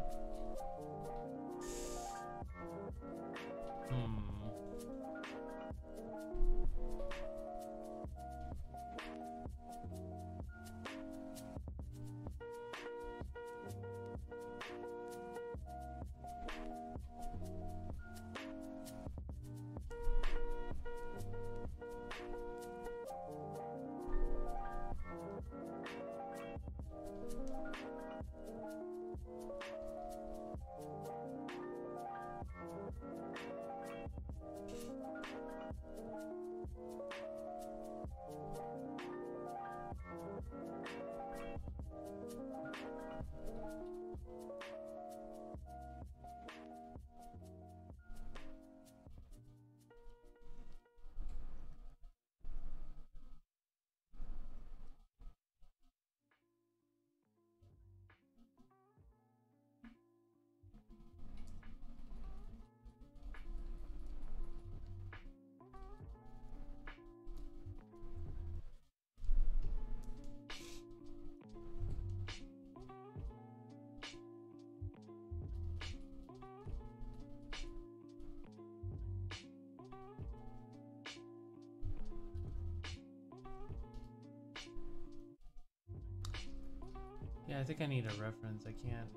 think I need a reference. I can't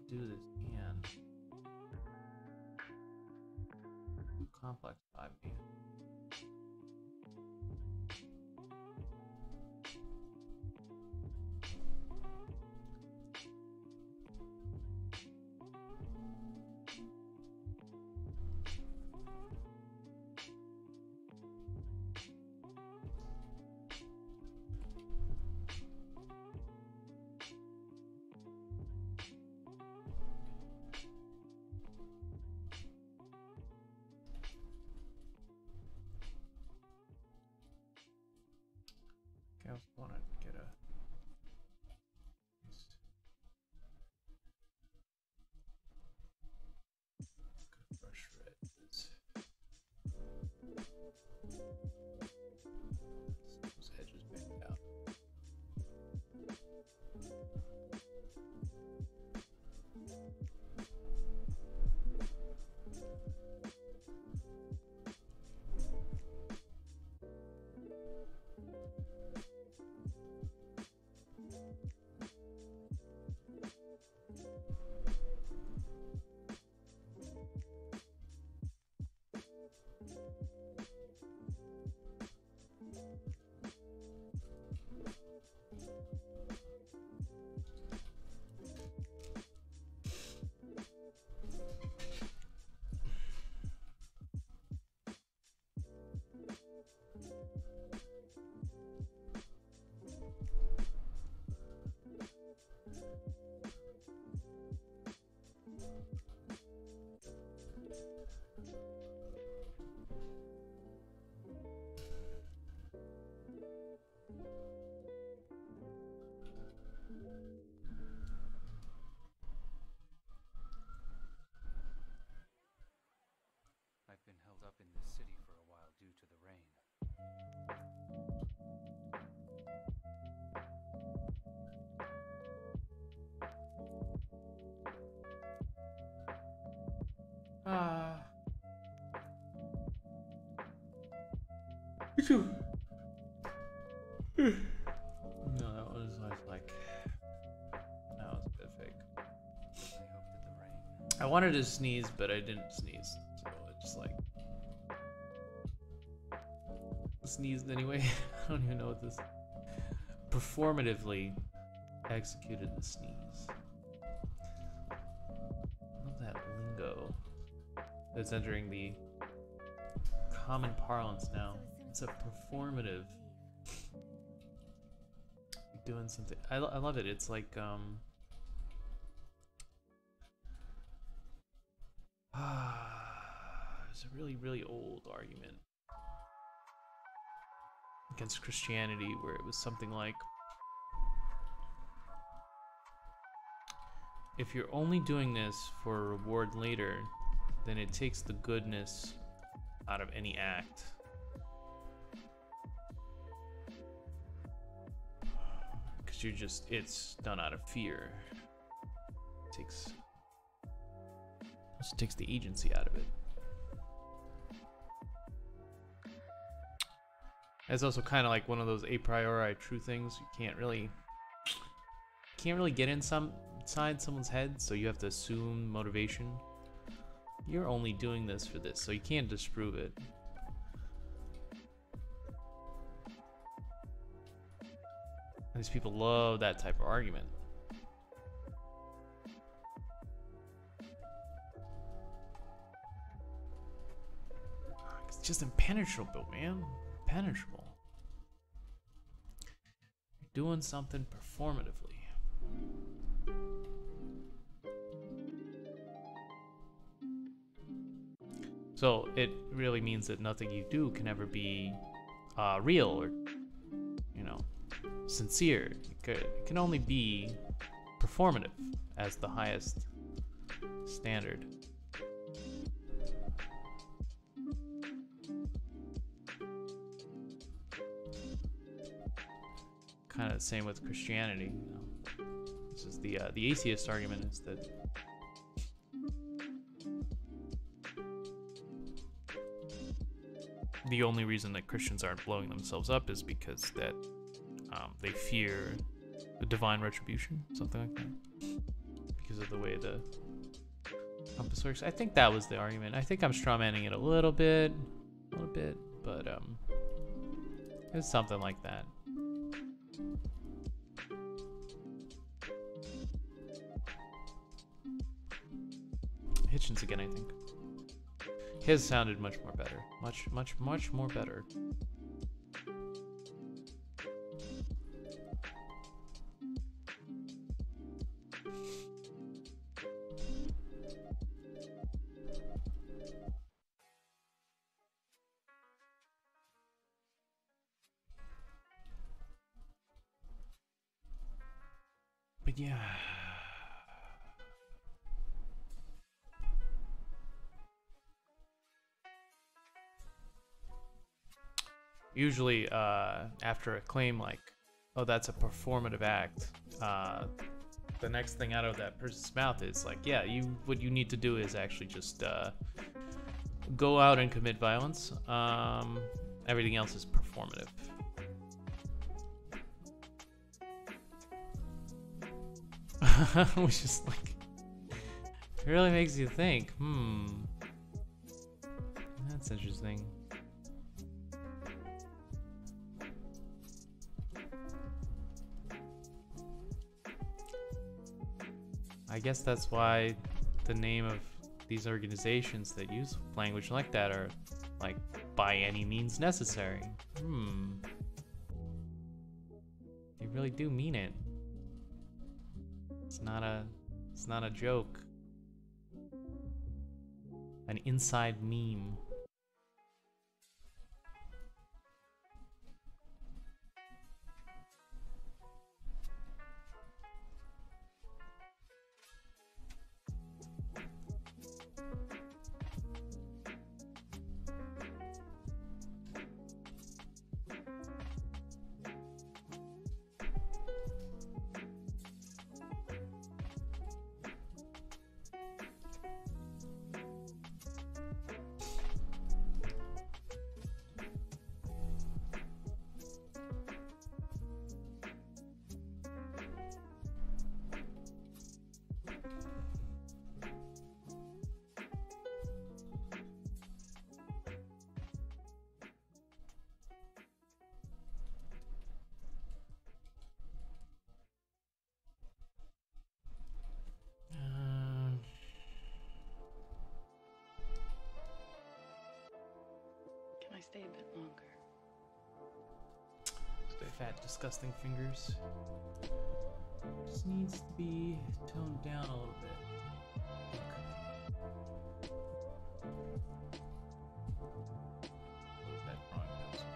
do this. And complex 5D. I also want to get a good brush red. Those edges banged out. I've been held up in this city for a while due to the rain. No, that was like that was a bit fake. I hope that the rain. I wanted to sneeze, but I didn't sneeze, so it just like sneezed anyway. I don't even know what this performatively executed the sneeze. I love that lingo that's entering the common parlance now. It's a performative. Doing something. I love it. It's like it's a really old argument against Christianity where it was something like, if you're only doing this for a reward later, then it takes the goodness out of any act. Because it's done out of fear. It takes the agency out of it. It's also kind of like one of those a priori true things. You can't really get inside someone's head, so you have to assume motivation. You're only doing this for this, so you can't disprove it. These people love that type of argument. It's just impenetrable, man. Impenetrable. You're doing something performatively. So it really means that nothing you do can ever be real or, sincere. It can only be performative as the highest standard. Kind of the same with Christianity. This is the atheist argument is that the only reason that Christians aren't blowing themselves up is because that they fear the divine retribution, something like that, because of the way the compass works. I think that was the argument. I think I'm strawmanning it a little bit, but it's something like that. Hitchens again, I think. His sounded much more better. Much more better. But yeah. Usually, after a claim like, oh, that's a performative act, the next thing out of that person's mouth is like, yeah, what you need to do is actually just go out and commit violence. Everything else is performative. Which is like, it really makes you think, that's interesting. I guess that's why the name of these organizations that use language like that are like, by any means necessary. They really do mean it. It's not a joke. An inside meme. Can I stay a bit longer? Fat, disgusting fingers. Just needs to be toned down a little bit. That wrong pencil.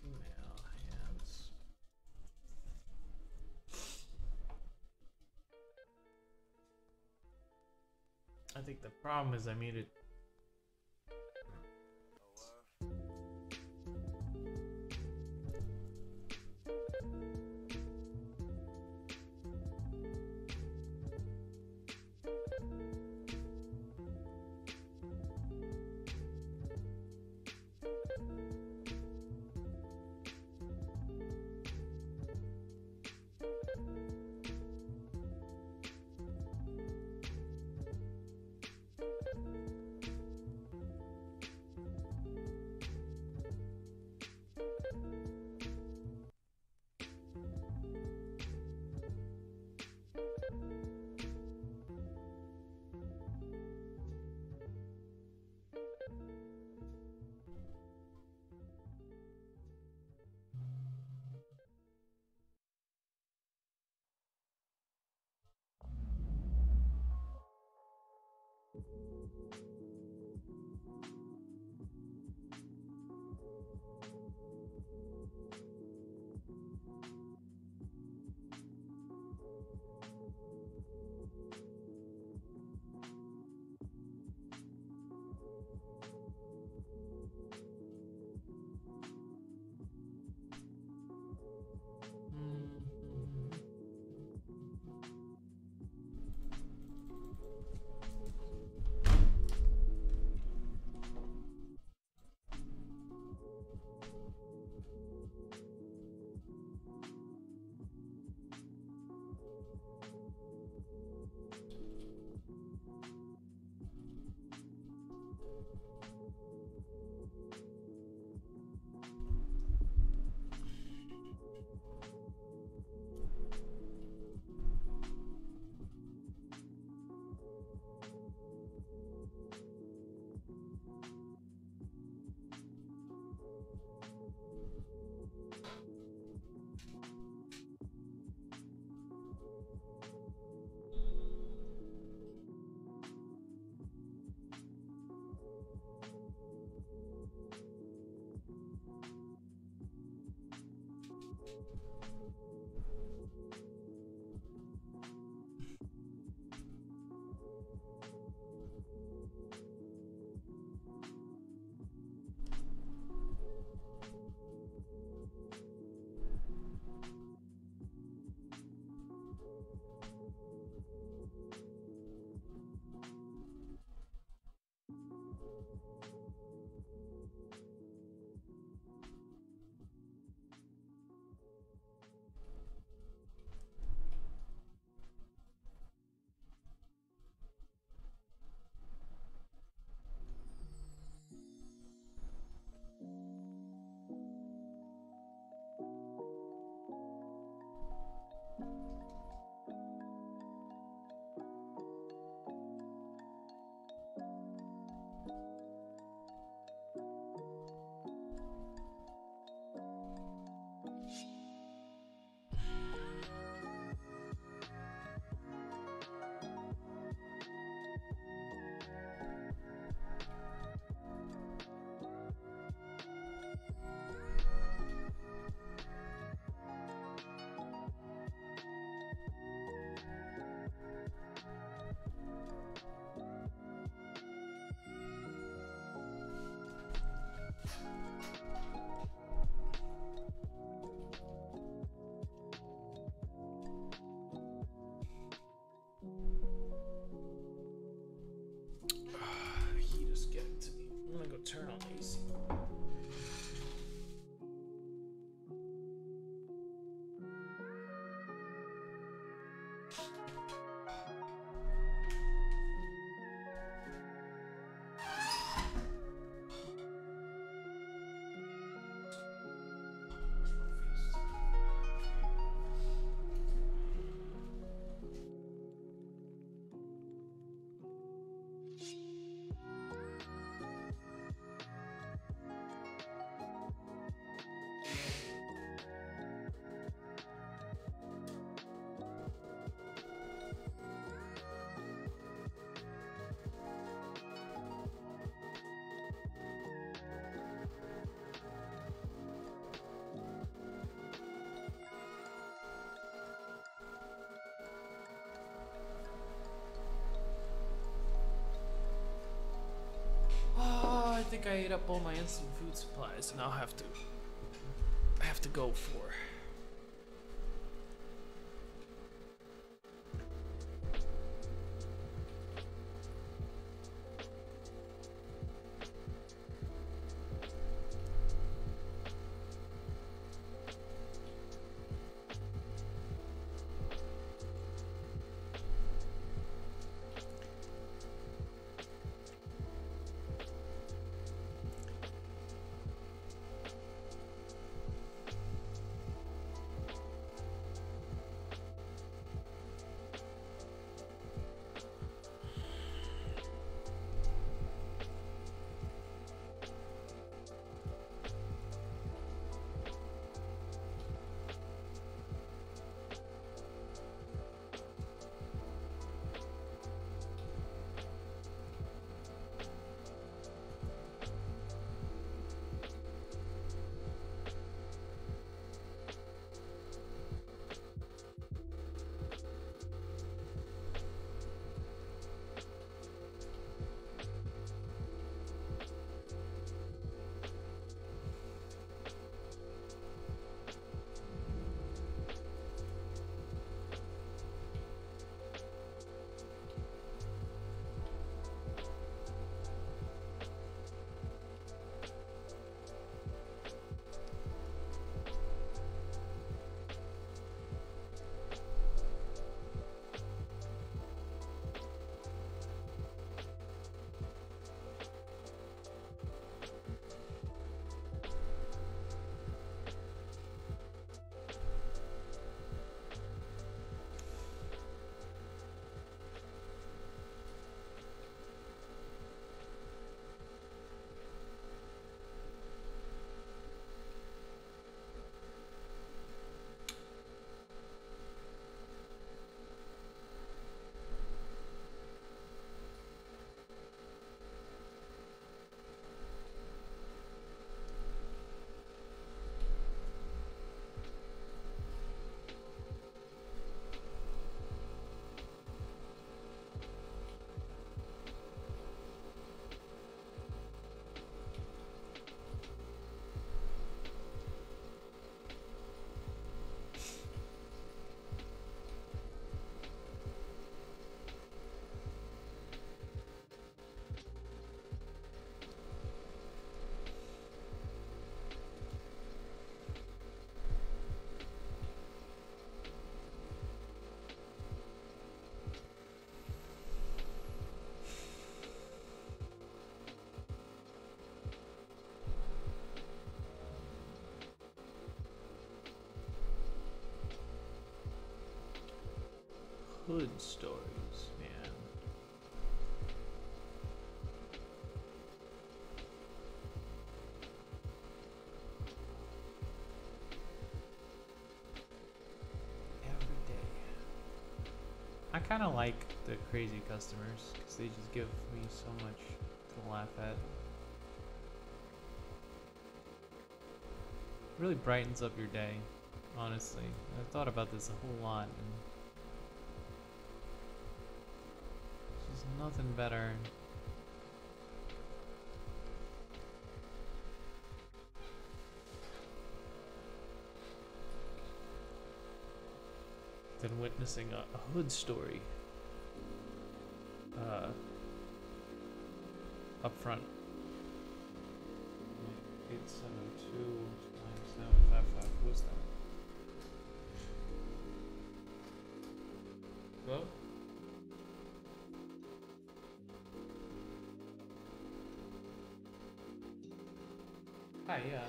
Female hands. I think the problem is I made it. Heat is getting to me. I'm gonna go turn on the AC. I think I ate up all my instant food supplies, and I have to go for. hood stories, man. Every day. I kind of like the crazy customers because they just give me so much to laugh at. Really brightens up your day, honestly. I've thought about this a whole lot, and there's just nothing better than witnessing a hood story up front. 872-9755. Who's that? Hello? Hi, yeah.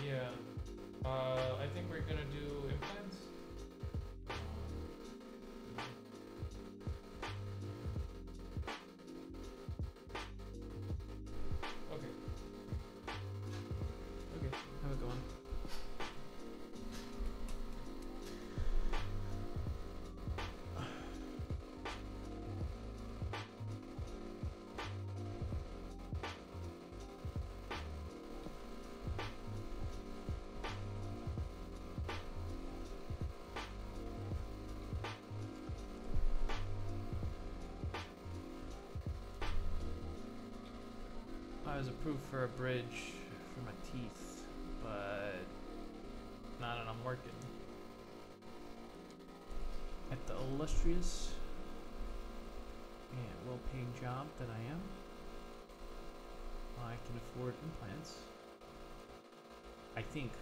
Yeah. I think we're gonna do implants. Okay. Okay, have it going. I was approved for a bridge for my teeth, but not that I'm working. At the illustrious and well-paying job that I am, I can afford implants. I think,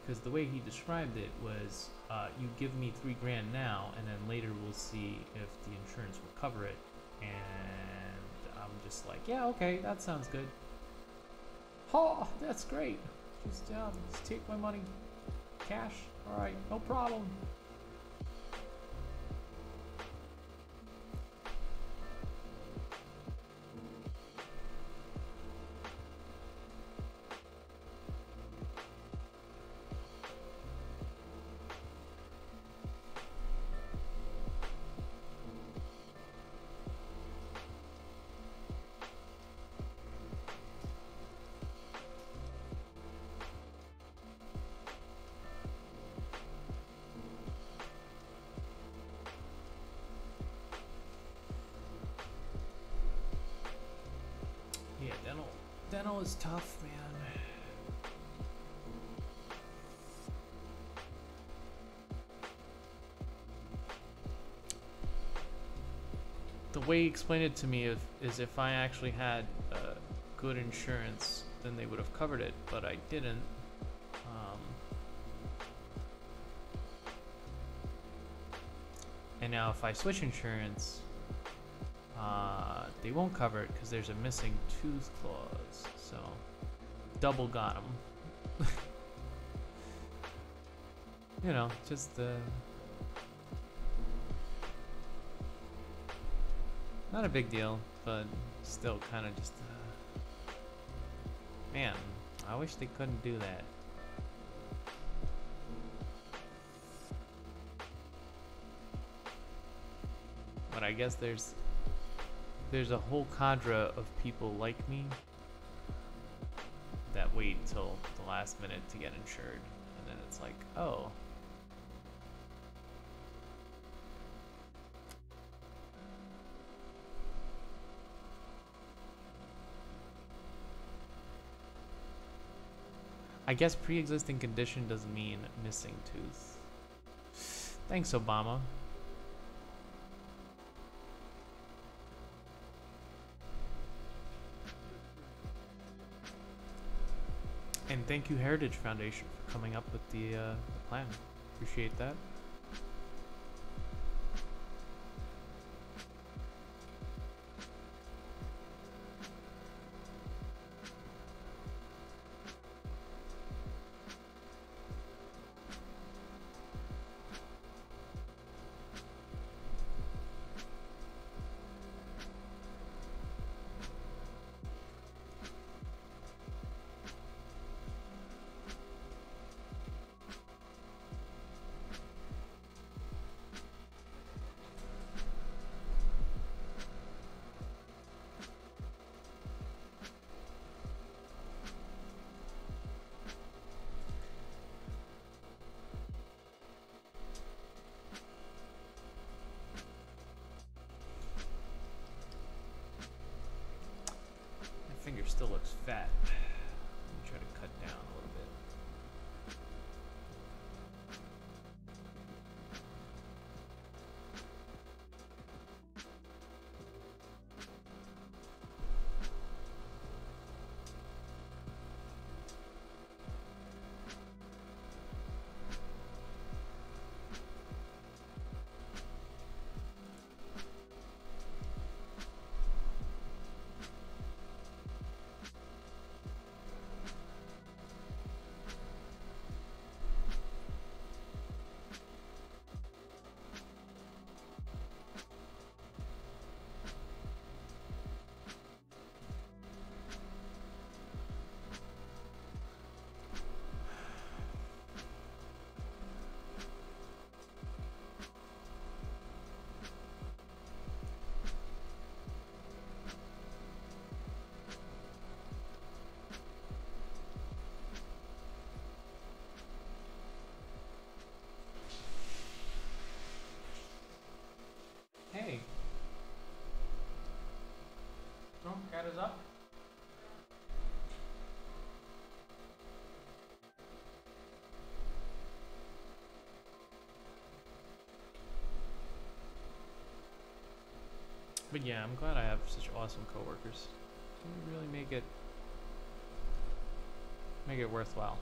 because the way he described it was, you give me $3,000 now, and then later we'll see if the insurance will cover it. And I'm just like, yeah, okay, that sounds good. Oh, that's great. Just take my money, cash. All right, no problem. Yeah, dental is tough, man. The way he explained it to me is if I actually had good insurance, then they would have covered it, but I didn't. And now if I switch insurance, they won't cover it because there's a missing tooth clause. So, double got him. You know, just not a big deal, but still kind of just, man, I wish they couldn't do that. But I guess there's a whole cadre of people like me that wait till the last minute to get insured, and then it's like, oh. I guess pre-existing condition doesn't mean missing tooth. Thanks, Obama. And thank you, Heritage Foundation, for coming up with the plan. Appreciate that. still looks fat. Let me try to cut down a little bit. Hey. Cat is up. But yeah, I'm glad I have such awesome coworkers. They really make it worthwhile.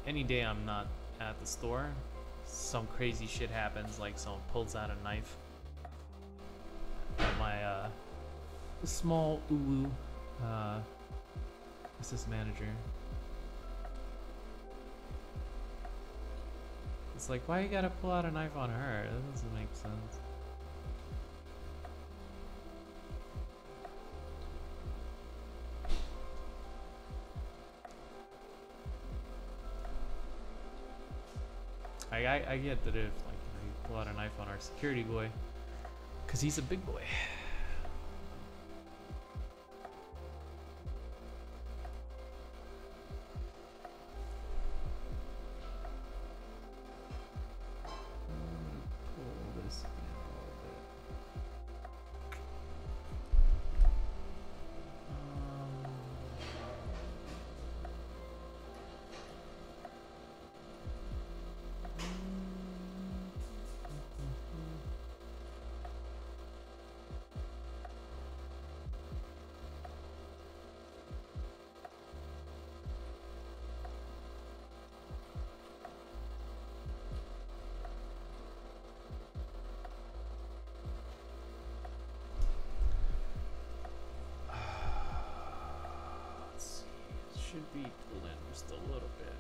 Any day I'm not at the store, some crazy shit happens, like someone pulls out a knife. My small Ulu assistant manager. It's like, why you gotta pull out a knife on her? That doesn't make sense. I get that if, like, you pull out a knife on our security boy, cause he's a big boy. Pull this in a little bit. Should be pulled in just a little bit.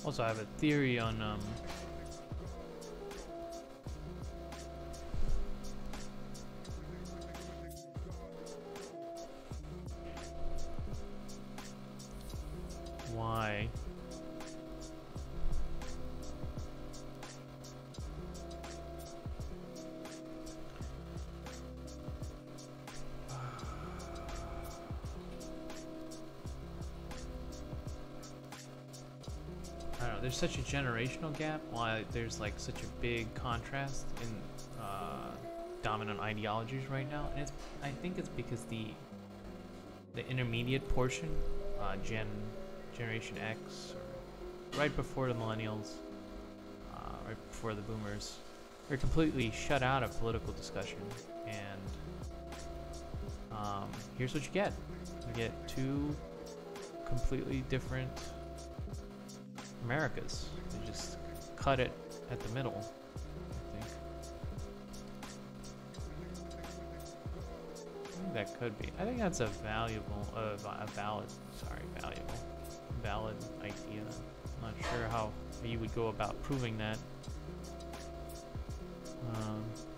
Also, I have a theory on why I don't know, there's such a generational gap, why there's like such a big contrast in dominant ideologies right now, and I think it's because the intermediate portion, Generation X, or right before the millennials, right before the boomers, are completely shut out of political discussion, and here's what you get. You get two completely different Americas. They just cut it at the middle, I think. I think that could be. I think that's a valid idea. I'm not sure how you would go about proving that.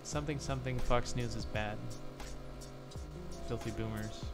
Something Fox News is bad. Filthy boomers.